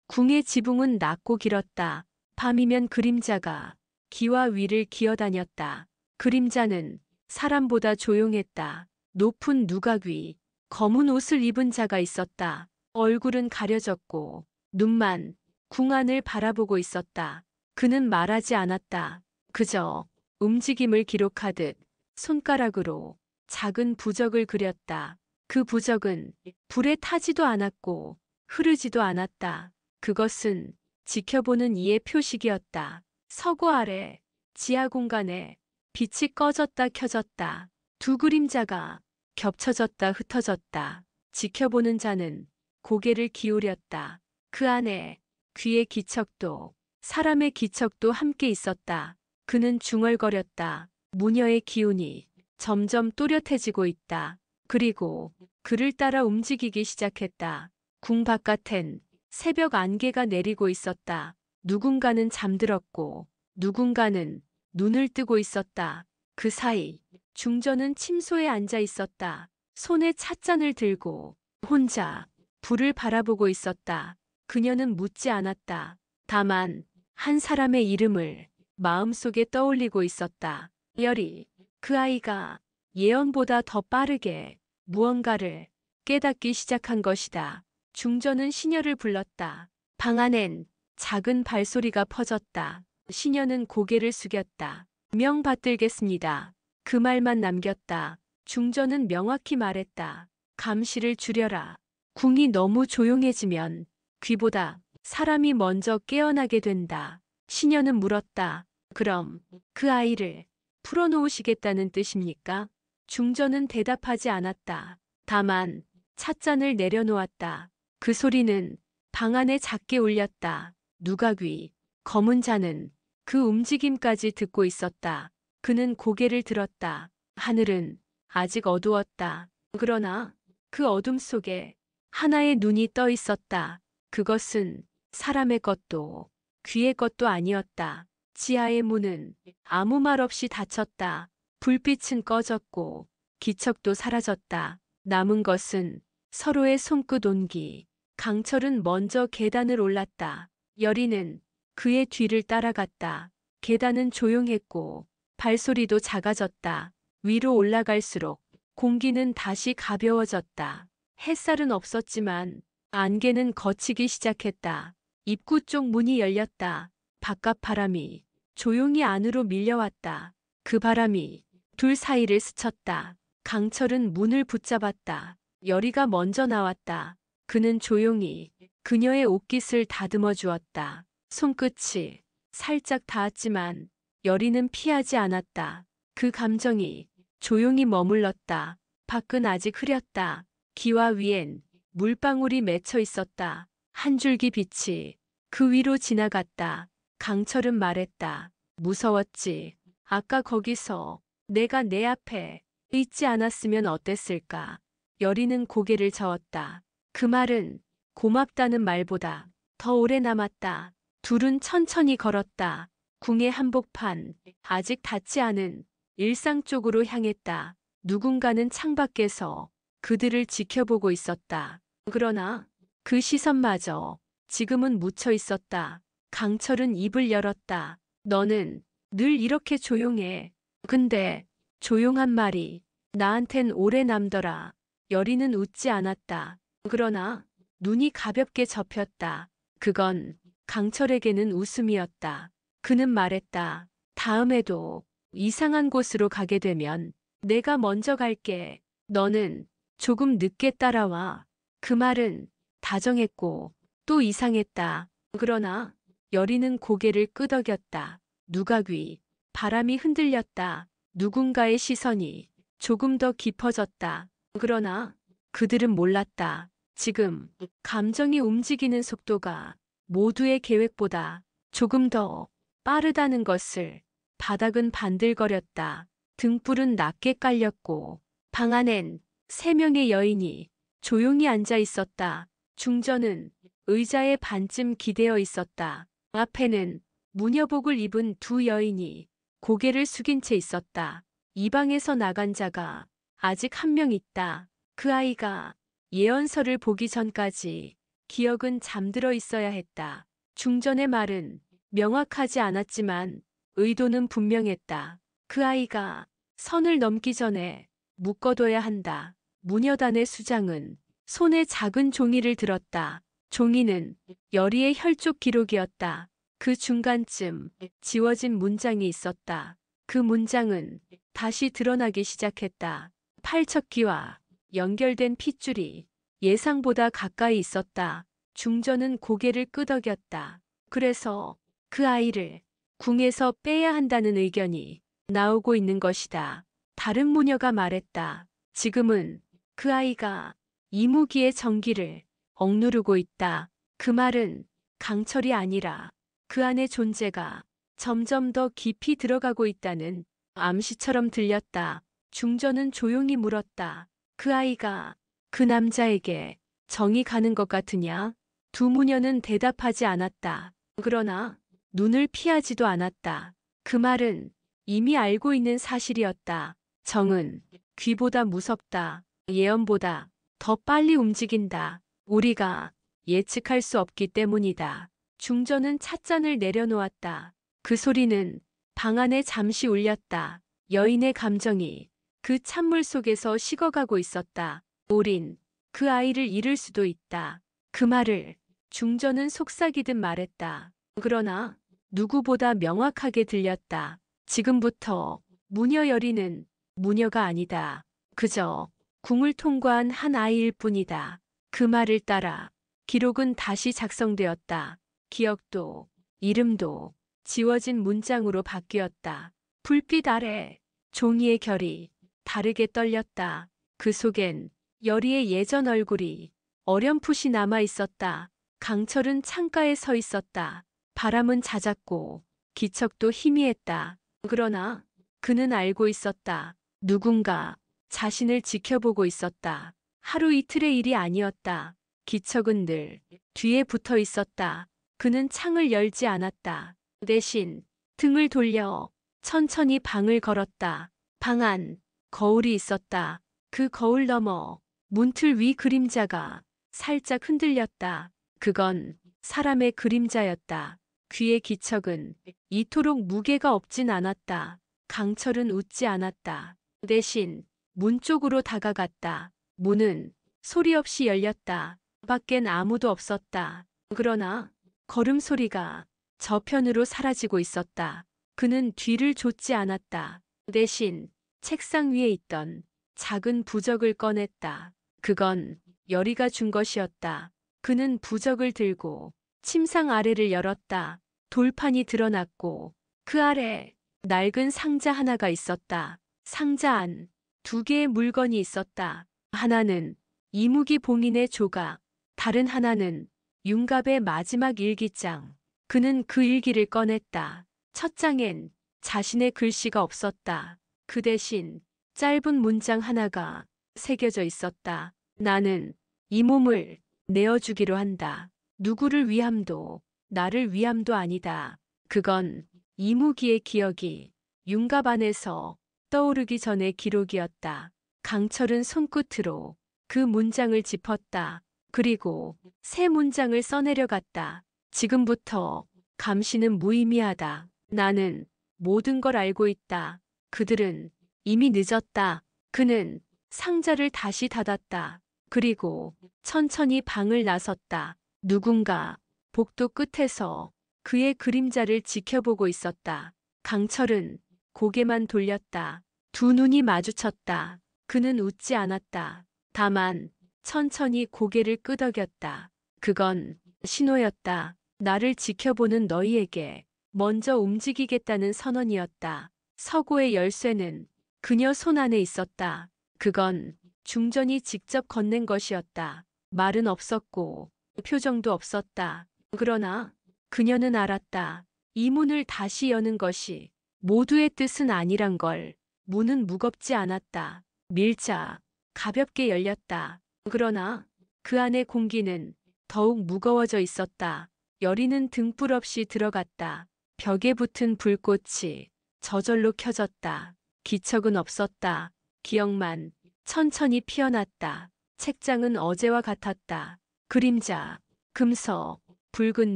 A: 궁의 지붕은 낮고 길었다. 밤이면 그림자가 기와 위를 기어다녔다. 그림자는 사람보다 조용했다. 높은 누각 위, 검은 옷을 입은 자가 있었다. 얼굴은 가려졌고 눈만 궁 안을 바라보고 있었다. 그는 말하지 않았다. 그저 움직임을 기록하듯 손가락으로 작은 부적을 그렸다. 그 부적은 불에 타지도 않았고 흐르지도 않았다. 그것은 지켜보는 이의 표식이었다. 서고 아래 지하 공간에 빛이 꺼졌다 켜졌다. 두 그림자가 겹쳐졌다 흩어졌다. 지켜보는 자는 고개를 기울였다. 그 안에 귀의 기척도 사람의 기척도 함께 있었다. 그는 중얼거렸다. 무녀의 기운이 점점 또렷해지고 있다. 그리고 그를 따라 움직이기 시작했다. 궁 바깥엔 새벽 안개가 내리고 있었다. 누군가는 잠들었고 누군가는 눈을 뜨고 있었다. 그 사이 중전은 침소에 앉아 있었다. 손에 찻잔을 들고 혼자 불을 바라보고 있었다. 그녀는 묻지 않았다. 다만 한 사람의 이름을 마음속에 떠올리고 있었다. 열이. 그 아이가 예언보다 더 빠르게 무언가를 깨닫기 시작한 것이다. 중전은 시녀를 불렀다. 방 안엔 작은 발소리가 퍼졌다. 시녀는 고개를 숙였다. 명 받들겠습니다. 그 말만 남겼다. 중전은 명확히 말했다. 감시를 줄여라. 궁이 너무 조용해지면 귀보다 사람이 먼저 깨어나게 된다. 시녀는 물었다. 그럼 그 아이를 풀어놓으시겠다는 뜻입니까? 중전은 대답하지 않았다. 다만 찻잔을 내려놓았다. 그 소리는 방 안에 작게 울렸다. 누각위, 검은 자는 그 움직임까지 듣고 있었다. 그는 고개를 들었다. 하늘은 아직 어두웠다. 그러나 그 어둠 속에 하나의 눈이 떠 있었다. 그것은 사람의 것도 귀의 것도 아니었다. 지하의 문은 아무 말 없이 닫혔다. 불빛은 꺼졌고 기척도 사라졌다. 남은 것은 서로의 손끝 온기. 강철은 먼저 계단을 올랐다. 여리는 그의 뒤를 따라갔다. 계단은 조용했고 발소리도 작아졌다. 위로 올라갈수록 공기는 다시 가벼워졌다. 햇살은 없었지만 안개는 걷히기 시작했다. 입구 쪽 문이 열렸다. 바깥 바람이 조용히 안으로 밀려왔다. 그 바람이 둘 사이를 스쳤다. 강철은 문을 붙잡았다. 여리가 먼저 나왔다. 그는 조용히 그녀의 옷깃을 다듬어 주었다. 손끝이 살짝 닿았지만 여리는 피하지 않았다. 그 감정이 조용히 머물렀다. 밖은 아직 흐렸다. 기와 위엔 물방울이 맺혀 있었다. 한 줄기 빛이 그 위로 지나갔다. 강철은 말했다. 무서웠지. 아까 거기서 내가 내 앞에 있지 않았으면 어땠을까? 여리는 고개를 저었다. 그 말은 고맙다는 말보다 더 오래 남았다. 둘은 천천히 걸었다. 궁의 한복판, 아직 닿지 않은 일상 쪽으로 향했다. 누군가는 창밖에서 그들을 지켜보고 있었다. 그러나 그 시선마저 지금은 묻혀 있었다. 강철은 입을 열었다. 너는 늘 이렇게 조용해. 근데 조용한 말이 나한텐 오래 남더라. 여리는 웃지 않았다. 그러나 눈이 가볍게 접혔다. 그건 강철에게는 웃음이었다. 그는 말했다. 다음에도 이상한 곳으로 가게 되면 내가 먼저 갈게. 너는 조금 늦게 따라와. 그 말은 다정했고 또 이상했다. 그러나 여리는 고개를 끄덕였다. 누각위, 바람이 흔들렸다. 누군가의 시선이 조금 더 깊어졌다. 그러나 그들은 몰랐다. 지금 감정이 움직이는 속도가 모두의 계획보다 조금 더 빠르다는 것을. 바닥은 반들거렸다. 등불은 낮게 깔렸고 방 안엔 3명의 여인이 조용히 앉아 있었다. 중전은 의자에 반쯤 기대어 있었다. 앞에는 무녀복을 입은 2 여인이 고개를 숙인 채 있었다. 이 방에서 나간 자가 아직 1명 있다. 그 아이가 예언서를 보기 전까지 기억은 잠들어 있어야 했다. 중전의 말은 명확하지 않았지만 의도는 분명했다. 그 아이가 선을 넘기 전에 묶어둬야 한다. 무녀단의 수장은 손에 작은 종이를 들었다. 종이는 여리의 혈족 기록이었다. 그 중간쯤 지워진 문장이 있었다. 그 문장은 다시 드러나기 시작했다. 팔척기와 연결된 핏줄이 예상보다 가까이 있었다. 중전은 고개를 끄덕였다. 그래서 그 아이를 궁에서 빼야 한다는 의견이 나오고 있는 것이다. 다른 무녀가 말했다. 지금은 그 아이가 이무기의 정기를 억누르고 있다. 그 말은 강철이 아니라 그 안의 존재가 점점 더 깊이 들어가고 있다는 암시처럼 들렸다. 중전은 조용히 물었다. 그 아이가 그 남자에게 정이 가는 것 같으냐? 2 무녀는 대답하지 않았다. 그러나 눈을 피하지도 않았다. 그 말은 이미 알고 있는 사실이었다. 정은 귀보다 무섭다. 예언보다 더 빨리 움직인다. 우리가 예측할 수 없기 때문이다. 중전은 찻잔을 내려놓았다. 그 소리는 방 안에 잠시 울렸다. 여인의 감정이 그 찬물 속에서 식어가고 있었다. 우린 그 아이를 잃을 수도 있다. 그 말을 중전은 속삭이듯 말했다. 그러나 누구보다 명확하게 들렸다. 지금부터 무녀 여리는 무녀가 아니다. 그저 궁을 통과한 한 아이일 뿐이다. 그 말을 따라 기록은 다시 작성되었다. 기억도 이름도 지워진 문장으로 바뀌었다. 불빛 아래 종이의 결이 다르게 떨렸다. 그 속엔 여리의 예전 얼굴이 어렴풋이 남아 있었다. 강철은 창가에 서 있었다. 바람은 잦았고 기척도 희미했다. 그러나 그는 알고 있었다. 누군가 자신을 지켜보고 있었다. 하루 이틀의 일이 아니었다. 기척은 늘 뒤에 붙어 있었다. 그는 창을 열지 않았다. 대신 등을 돌려 천천히 방을 걸었다. 방 안 거울이 있었다. 그 거울 너머 문틀 위 그림자가 살짝 흔들렸다. 그건 사람의 그림자였다. 귀의 기척은 이토록 무게가 없진 않았다. 강철은 웃지 않았다. 대신 문 쪽으로 다가갔다. 문은 소리 없이 열렸다. 밖엔 아무도 없었다. 그러나 걸음소리가 저편으로 사라지고 있었다. 그는 뒤를 좇지 않았다. 대신 책상 위에 있던 작은 부적을 꺼냈다. 그건 열이가 준 것이었다. 그는 부적을 들고 침상 아래를 열었다. 돌판이 드러났고 그 아래 낡은 상자 하나가 있었다. 상자 안 2개의 물건이 있었다. 하나는 이무기 봉인의 조각, 다른 하나는 윤갑의 마지막 일기장. 그는 그 일기를 꺼냈다. 첫 장엔 자신의 글씨가 없었다. 그 대신 짧은 문장 하나가 새겨져 있었다. 나는 이 몸을 내어주기로 한다. 누구를 위함도 나를 위함도 아니다. 그건 이무기의 기억이 윤갑 안에서 떠오르기 전의 기록이었다. 강철은 손끝으로 그 문장을 짚었다. 그리고 새 문장을 써내려갔다. 지금부터 감시는 무의미하다. 나는 모든 걸 알고 있다. 그들은 이미 늦었다. 그는 상자를 다시 닫았다. 그리고 천천히 방을 나섰다. 누군가 복도 끝에서 그의 그림자를 지켜보고 있었다. 강철은 고개만 돌렸다. 두 눈이 마주쳤다. 그는 웃지 않았다. 다만 천천히 고개를 끄덕였다. 그건 신호였다. 나를 지켜보는 너희에게 먼저 움직이겠다는 선언이었다. 서고의 열쇠는 그녀 손 안에 있었다. 그건 중전이 직접 건넨 것이었다. 말은 없었고 표정도 없었다. 그러나 그녀는 알았다. 이 문을 다시 여는 것이 모두의 뜻은 아니란 걸. 문은 무겁지 않았다. 밀자 가볍게 열렸다. 그러나 그 안의 공기는 더욱 무거워져 있었다. 열이는 등불 없이 들어갔다. 벽에 붙은 불꽃이 저절로 켜졌다. 기척은 없었다. 기억만 천천히 피어났다. 책장은 어제와 같았다. 그림자, 금서, 붉은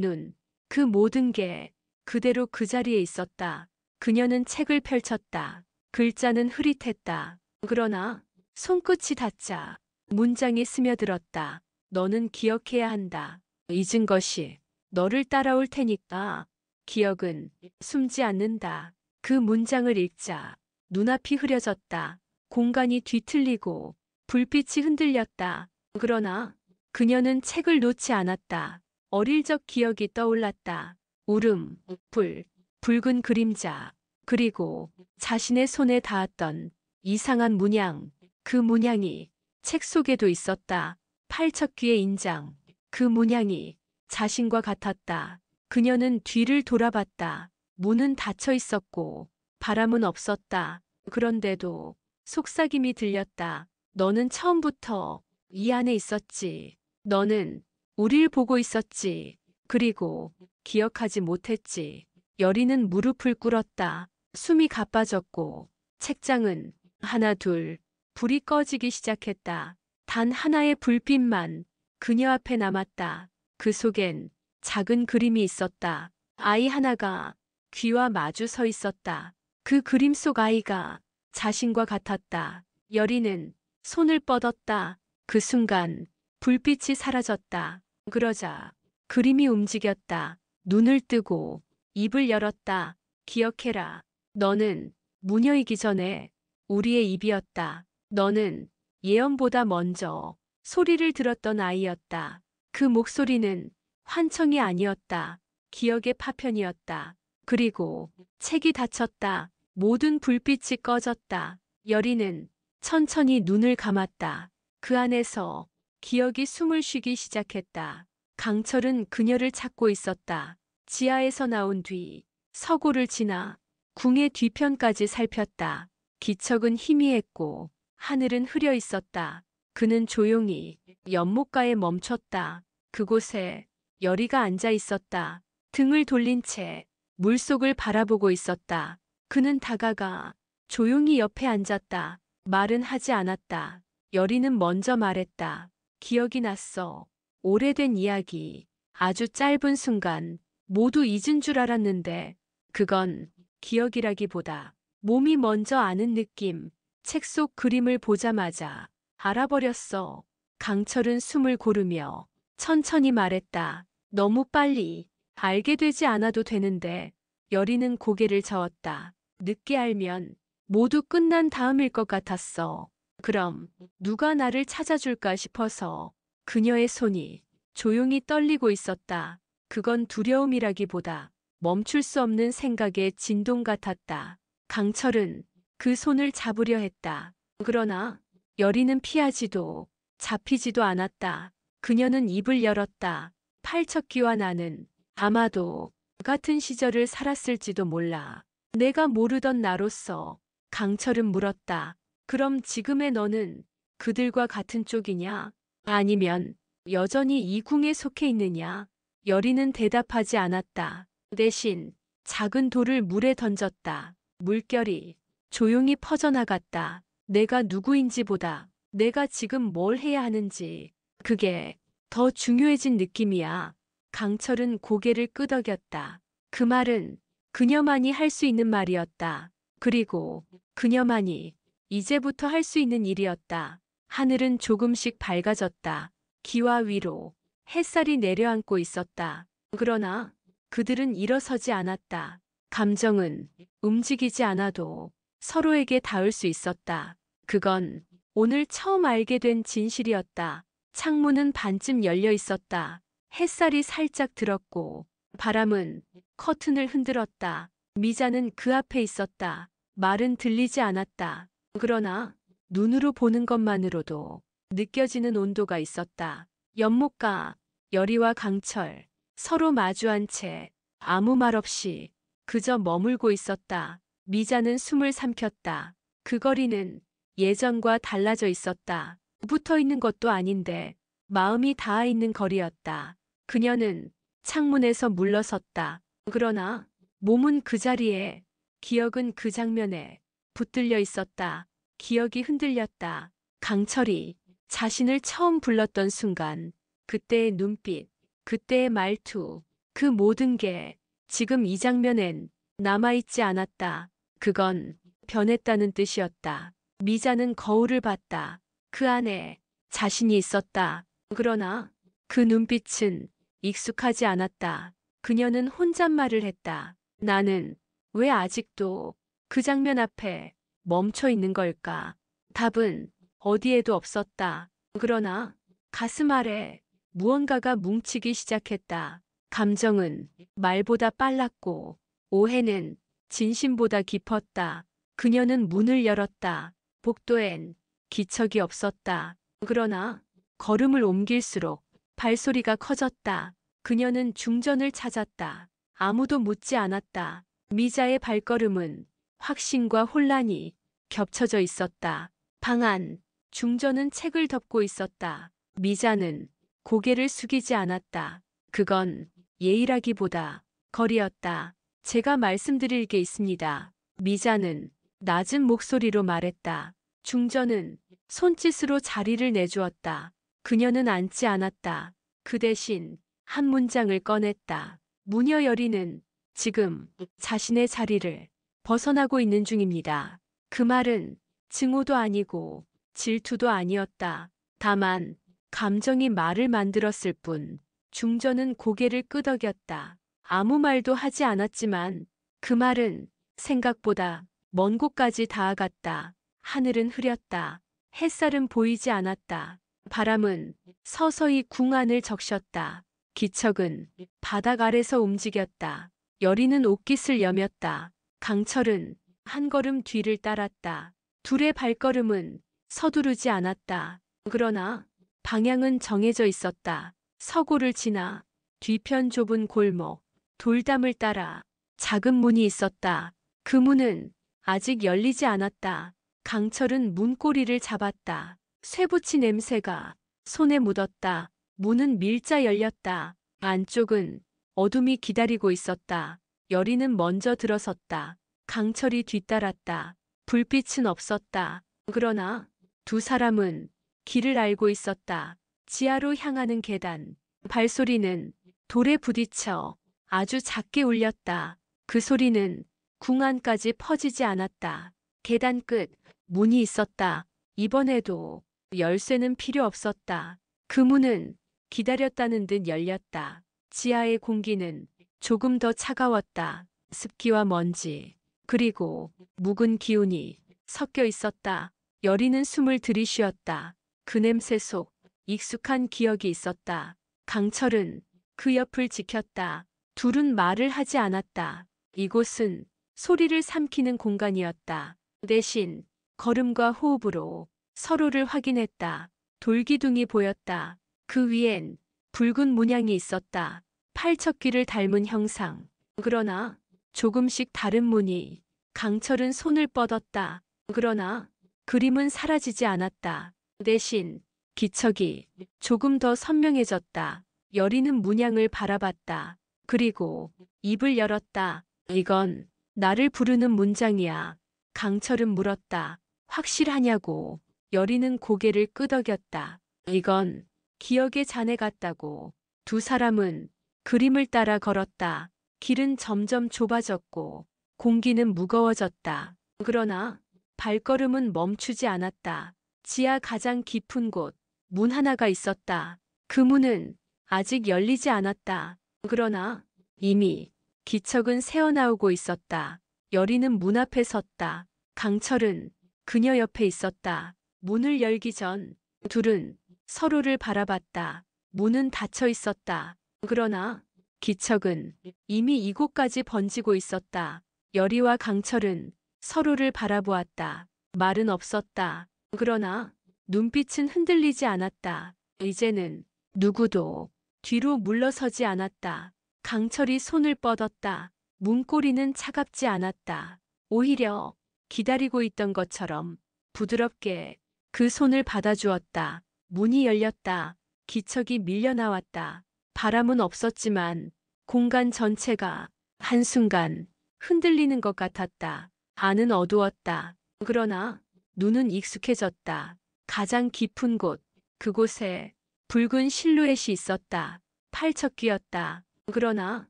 A: 눈, 그 모든 게 그대로 그 자리에 있었다. 그녀는 책을 펼쳤다. 글자는 흐릿했다. 그러나 손끝이 닿자 문장이 스며들었다. 너는 기억해야 한다. 잊은 것이 너를 따라올 테니까. 기억은 숨지 않는다. 그 문장을 읽자 눈앞이 흐려졌다. 공간이 뒤틀리고 불빛이 흔들렸다. 그러나 그녀는 책을 놓지 않았다. 어릴 적 기억이 떠올랐다. 울음, 불, 붉은 그림자, 그리고 자신의 손에 닿았던 이상한 문양. 그 문양이 책 속에도 있었다. 팔척귀의 인장. 그 문양이 자신과 같았다. 그녀는 뒤를 돌아봤다. 문은 닫혀 있었고 바람은 없었다. 그런데도 속삭임이 들렸다. 너는 처음부터 이 안에 있었지. 너는 우릴 보고 있었지. 그리고 기억하지 못했지. 열이는 무릎을 꿇었다. 숨이 가빠졌고 책장은 하나 둘 불이 꺼지기 시작했다. 단 하나의 불빛만 그녀 앞에 남았다. 그 속엔 작은 그림이 있었다. 아이 하나가 귀와 마주 서 있었다. 그 그림 속 아이가 자신과 같았다. 열이는 손을 뻗었다. 그 순간 불빛이 사라졌다. 그러자 그림이 움직였다. 눈을 뜨고 입을 열었다. 기억해라. 너는 무녀이기 전에 우리의 입이었다. 너는 예언보다 먼저 소리를 들었던 아이였다. 그 목소리는 환청이 아니었다. 기억의 파편이었다. 그리고 책이 닫혔다. 모든 불빛이 꺼졌다. 열이는 천천히 눈을 감았다. 그 안에서 기억이 숨을 쉬기 시작했다. 강철은 그녀를 찾고 있었다. 지하에서 나온 뒤 서고를 지나 궁의 뒤편까지 살폈다. 기척은 희미했고 하늘은 흐려 있었다. 그는 조용히 연못가에 멈췄다. 그곳에 열이가 앉아 있었다. 등을 돌린 채 물속을 바라보고 있었다. 그는 다가가 조용히 옆에 앉았다. 말은 하지 않았다. 열이는 먼저 말했다. 기억이 났어. 오래된 이야기. 아주 짧은 순간 모두 잊은 줄 알았는데 그건 기억이라기보다 몸이 먼저 아는 느낌. 책 속 그림을 보자마자 알아버렸어. 강철은 숨을 고르며 천천히 말했다. 너무 빨리 알게 되지 않아도 되는데 여리는 고개를 저었다. 늦게 알면 모두 끝난 다음일 것 같았어. 그럼 누가 나를 찾아줄까 싶어서. 그녀의 손이 조용히 떨리고 있었다. 그건 두려움이라기보다 멈출 수 없는 생각의 진동 같았다. 강철은 그 손을 잡으려 했다. 그러나 여리는 피하지도 잡히지도 않았다. 그녀는 입을 열었다. 팔척기와 나는 아마도 같은 시절을 살았을지도 몰라. 내가 모르던 나로서. 강철은 물었다. 그럼 지금의 너는 그들과 같은 쪽이냐? 아니면 여전히 이 궁에 속해 있느냐? 여리는 대답하지 않았다. 대신 작은 돌을 물에 던졌다. 물결이 조용히 퍼져나갔다. 내가 누구인지보다 내가 지금 뭘 해야 하는지, 그게 더 중요해진 느낌이야. 강철은 고개를 끄덕였다. 그 말은 그녀만이 할 수 있는 말이었다. 그리고 그녀만이 이제부터 할 수 있는 일이었다. 하늘은 조금씩 밝아졌다. 기와 위로 햇살이 내려앉고 있었다. 그러나 그들은 일어서지 않았다. 감정은 움직이지 않아도 서로에게 닿을 수 있었다. 그건 오늘 처음 알게 된 진실이었다. 창문은 반쯤 열려 있었다. 햇살이 살짝 들었고 바람은 커튼을 흔들었다. 미자는 그 앞에 있었다. 말은 들리지 않았다. 그러나 눈으로 보는 것만으로도 느껴지는 온도가 있었다. 연못가 여리와 강철 서로 마주한 채 아무 말 없이 그저 머물고 있었다. 미자는 숨을 삼켰다. 그 거리는 예전과 달라져 있었다. 붙어 있는 것도 아닌데 마음이 닿아 있는 거리였다. 그녀는 창문에서 물러섰다. 그러나 몸은 그 자리에, 기억은 그 장면에 붙들려 있었다. 기억이 흔들렸다. 강철이 자신을 처음 불렀던 순간, 그때의 눈빛, 그때의 말투, 그 모든 게 지금 이 장면엔 남아있지 않았다. 그건 변했다는 뜻이었다. 미자는 거울을 봤다. 그 안에 자신이 있었다. 그러나 그 눈빛은 익숙하지 않았다. 그녀는 혼잣말을 했다. 나는 왜 아직도 그 장면 앞에 멈춰 있는 걸까? 답은 어디에도 없었다. 그러나 가슴 아래 무언가가 뭉치기 시작했다. 감정은 말보다 빨랐고 오해는 진심보다 깊었다. 그녀는 문을 열었다. 복도엔 기척이 없었다. 그러나 걸음을 옮길수록 발소리가 커졌다. 그녀는 중전을 찾았다. 아무도 묻지 않았다. 미자의 발걸음은 확신과 혼란이 겹쳐져 있었다. 방 안 중전은 책을 덮고 있었다. 미자는 고개를 숙이지 않았다. 그건 예의라기보다 거리였다. 제가 말씀드릴 게 있습니다. 미자는 낮은 목소리로 말했다. 중전은 손짓으로 자리를 내주었다. 그녀는 앉지 않았다. 그 대신 한 문장을 꺼냈다. 무녀 여리는 지금 자신의 자리를 벗어나고 있는 중입니다. 그 말은 증오도 아니고 질투도 아니었다. 다만 감정이 말을 만들었을 뿐. 중전은 고개를 끄덕였다. 아무 말도 하지 않았지만 그 말은 생각보다 먼 곳까지 닿아갔다. 하늘은 흐렸다. 햇살은 보이지 않았다. 바람은 서서히 궁 안을 적셨다. 기척은 바닥 아래서 움직였다. 여리는 옷깃을 여몄다. 강철은 한 걸음 뒤를 따랐다. 둘의 발걸음은 서두르지 않았다. 그러나 방향은 정해져 있었다. 서고를 지나 뒤편 좁은 골목, 돌담을 따라 작은 문이 있었다. 그 문은 아직 열리지 않았다. 강철은 문고리를 잡았다. 쇠붙이 냄새가 손에 묻었다. 문은 밀자 열렸다. 안쪽은 어둠이 기다리고 있었다. 여리는 먼저 들어섰다. 강철이 뒤따랐다. 불빛은 없었다. 그러나 두 사람은 길을 알고 있었다. 지하로 향하는 계단. 발소리는 돌에 부딪혀 아주 작게 울렸다. 그 소리는 궁 안까지 퍼지지 않았다. 계단 끝 문이 있었다. 이번에도 열쇠는 필요 없었다. 그 문은 기다렸다는 듯 열렸다. 지하의 공기는 조금 더 차가웠다. 습기와 먼지, 그리고 묵은 기운이 섞여 있었다. 여리는 숨을 들이쉬었다. 그 냄새 속 익숙한 기억이 있었다. 강철은 그 옆을 지켰다. 둘은 말을 하지 않았다. 이곳은 소리를 삼키는 공간이었다. 대신 걸음과 호흡으로 서로를 확인했다. 돌기둥이 보였다. 그 위엔 붉은 문양이 있었다. 팔척귀를 닮은 형상. 그러나 조금씩 다른 무늬. 강철은 손을 뻗었다. 그러나 그림은 사라지지 않았다. 대신 기척이 조금 더 선명해졌다. 여리는 문양을 바라봤다. 그리고 입을 열었다. 이건 나를 부르는 문장이야. 강철은 물었다. 확실하냐고. 여리는 고개를 끄덕였다. 이건 기억의 잔해 같다고. 두 사람은 그림을 따라 걸었다. 길은 점점 좁아졌고 공기는 무거워졌다. 그러나 발걸음은 멈추지 않았다. 지하 가장 깊은 곳, 문 하나가 있었다. 그 문은 아직 열리지 않았다. 그러나 이미 기척은 새어나오고 있었다. 여리는 문 앞에 섰다. 강철은 그녀 옆에 있었다. 문을 열기 전 둘은 서로를 바라봤다. 문은 닫혀 있었다. 그러나 기척은 이미 이곳까지 번지고 있었다. 여리와 강철은 서로를 바라보았다. 말은 없었다. 그러나 눈빛은 흔들리지 않았다. 이제는 누구도 뒤로 물러서지 않았다. 강철이 손을 뻗었다. 문고리는 차갑지 않았다. 오히려 기다리고 있던 것처럼 부드럽게 그 손을 받아주었다. 문이 열렸다. 기척이 밀려나왔다. 바람은 없었지만 공간 전체가 한순간 흔들리는 것 같았다. 안은 어두웠다. 그러나 눈은 익숙해졌다. 가장 깊은 곳, 그곳에 붉은 실루엣이 있었다. 팔척귀였다. 그러나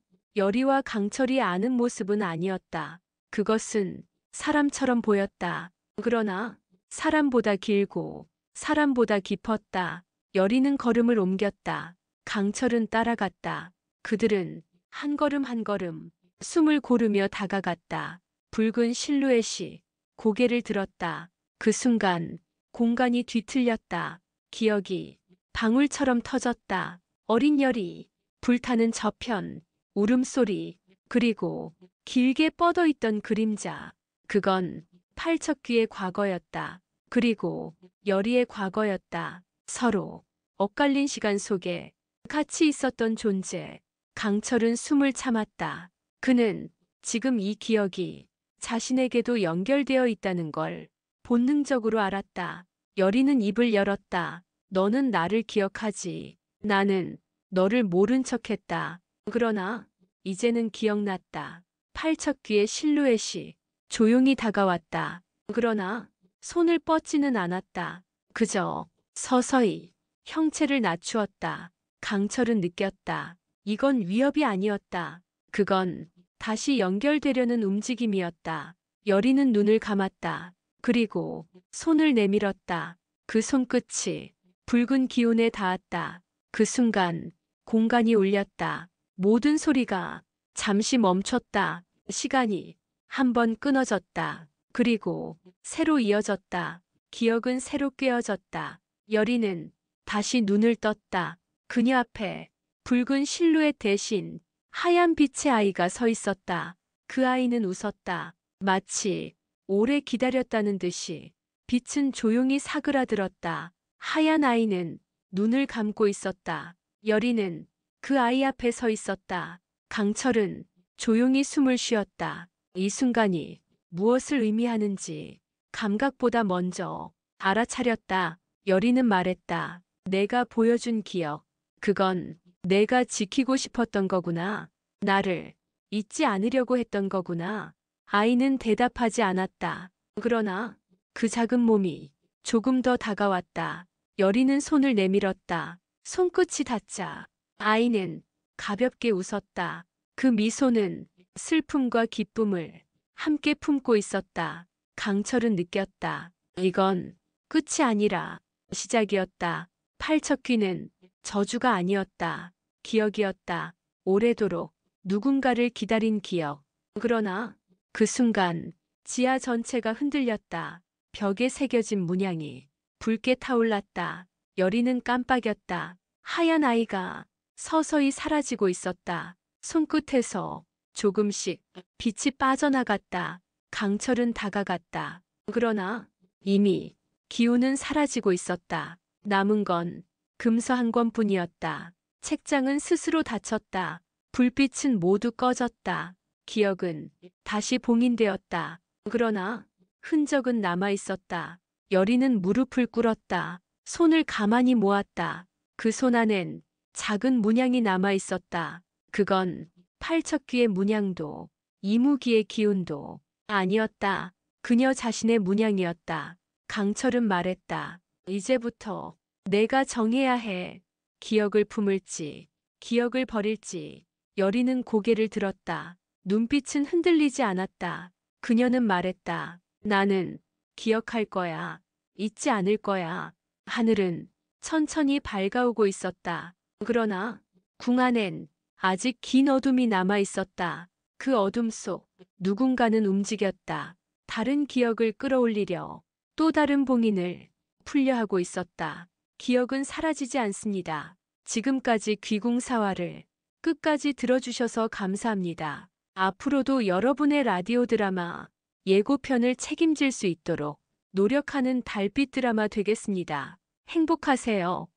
A: 여리와 강철이 아는 모습은 아니었다. 그것은 사람처럼 보였다. 그러나 사람보다 길고 사람보다 깊었다. 여리는 걸음을 옮겼다. 강철은 따라갔다. 그들은 한 걸음 한 걸음 숨을 고르며 다가갔다. 붉은 실루엣이 고개를 들었다. 그 순간 공간이 뒤틀렸다. 기억이 방울처럼 터졌다. 어린 열이, 불타는 저편, 울음소리, 그리고 길게 뻗어있던 그림자. 그건 팔척귀의 과거였다. 그리고 여리의 과거였다. 서로 엇갈린 시간 속에 같이 있었던 존재. 강철은 숨을 참았다. 그는 지금 이 기억이 자신에게도 연결되어 있다는 걸 본능적으로 알았다. 여리는 입을 열었다. 너는 나를 기억하지. 나는 너를 모른 척했다. 그러나 이제는 기억났다. 팔척귀의 실루엣이 조용히 다가왔다. 그러나 손을 뻗지는 않았다. 그저 서서히 형체를 낮추었다. 강철은 느꼈다. 이건 위협이 아니었다. 그건 다시 연결되려는 움직임이었다. 여리는 눈을 감았다. 그리고 손을 내밀었다. 그 손끝이 붉은 기운에 닿았다. 그 순간 공간이 울렸다. 모든 소리가 잠시 멈췄다. 시간이 한 번 끊어졌다. 그리고 새로 이어졌다. 기억은 새로 꿰어졌다. 여리는 다시 눈을 떴다. 그녀 앞에 붉은 실루엣 대신 하얀 빛의 아이가 서 있었다. 그 아이는 웃었다. 마치 오래 기다렸다는 듯이. 빛은 조용히 사그라들었다. 하얀 아이는 눈을 감고 있었다. 여리는 그 아이 앞에 서 있었다. 강철은 조용히 숨을 쉬었다. 이 순간이 무엇을 의미하는지 감각보다 먼저 알아차렸다. 여리는 말했다. 내가 보여준 기억. 그건 내가 지키고 싶었던 거구나. 나를 잊지 않으려고 했던 거구나. 아이는 대답하지 않았다. 그러나 그 작은 몸이 조금 더 다가왔다. 여리는 손을 내밀었다. 손끝이 닿자 아이는 가볍게 웃었다. 그 미소는 슬픔과 기쁨을 함께 품고 있었다. 강철은 느꼈다. 이건 끝이 아니라 시작이었다. 팔척귀는 저주가 아니었다. 기억이었다. 오래도록 누군가를 기다린 기억. 그러나 그 순간 지하 전체가 흔들렸다. 벽에 새겨진 문양이 붉게 타올랐다. 열이는 깜빡였다. 하얀 아이가 서서히 사라지고 있었다. 손끝에서 조금씩 빛이 빠져나갔다. 강철은 다가갔다. 그러나 이미 기운은 사라지고 있었다. 남은 건 금서 한 권뿐이었다. 책장은 스스로 닫혔다. 불빛은 모두 꺼졌다. 기억은 다시 봉인되었다. 그러나 흔적은 남아 있었다. 여리는 무릎을 꿇었다. 손을 가만히 모았다. 그 손 안엔 작은 문양이 남아 있었다. 그건 팔척귀의 문양도 이무기의 기운도 아니었다. 그녀 자신의 문양이었다. 강철은 말했다. 이제부터 내가 정해야 해. 기억을 품을지, 기억을 버릴지. 여리는 고개를 들었다. 눈빛은 흔들리지 않았다. 그녀는 말했다. 나는 기억할 거야. 잊지 않을 거야. 하늘은 천천히 밝아오고 있었다. 그러나 궁 안엔 아직 긴 어둠이 남아 있었다. 그 어둠 속 누군가는 움직였다. 다른 기억을 끌어올리려 또 다른 봉인을 풀려 하고 있었다. 기억은 사라지지 않습니다. 지금까지 귀궁사화를 끝까지 들어주셔서 감사합니다. 앞으로도 여러분의 라디오 드라마 예고편을 책임질 수 있도록 노력하는 달빛 드라마 되겠습니다. 행복하세요.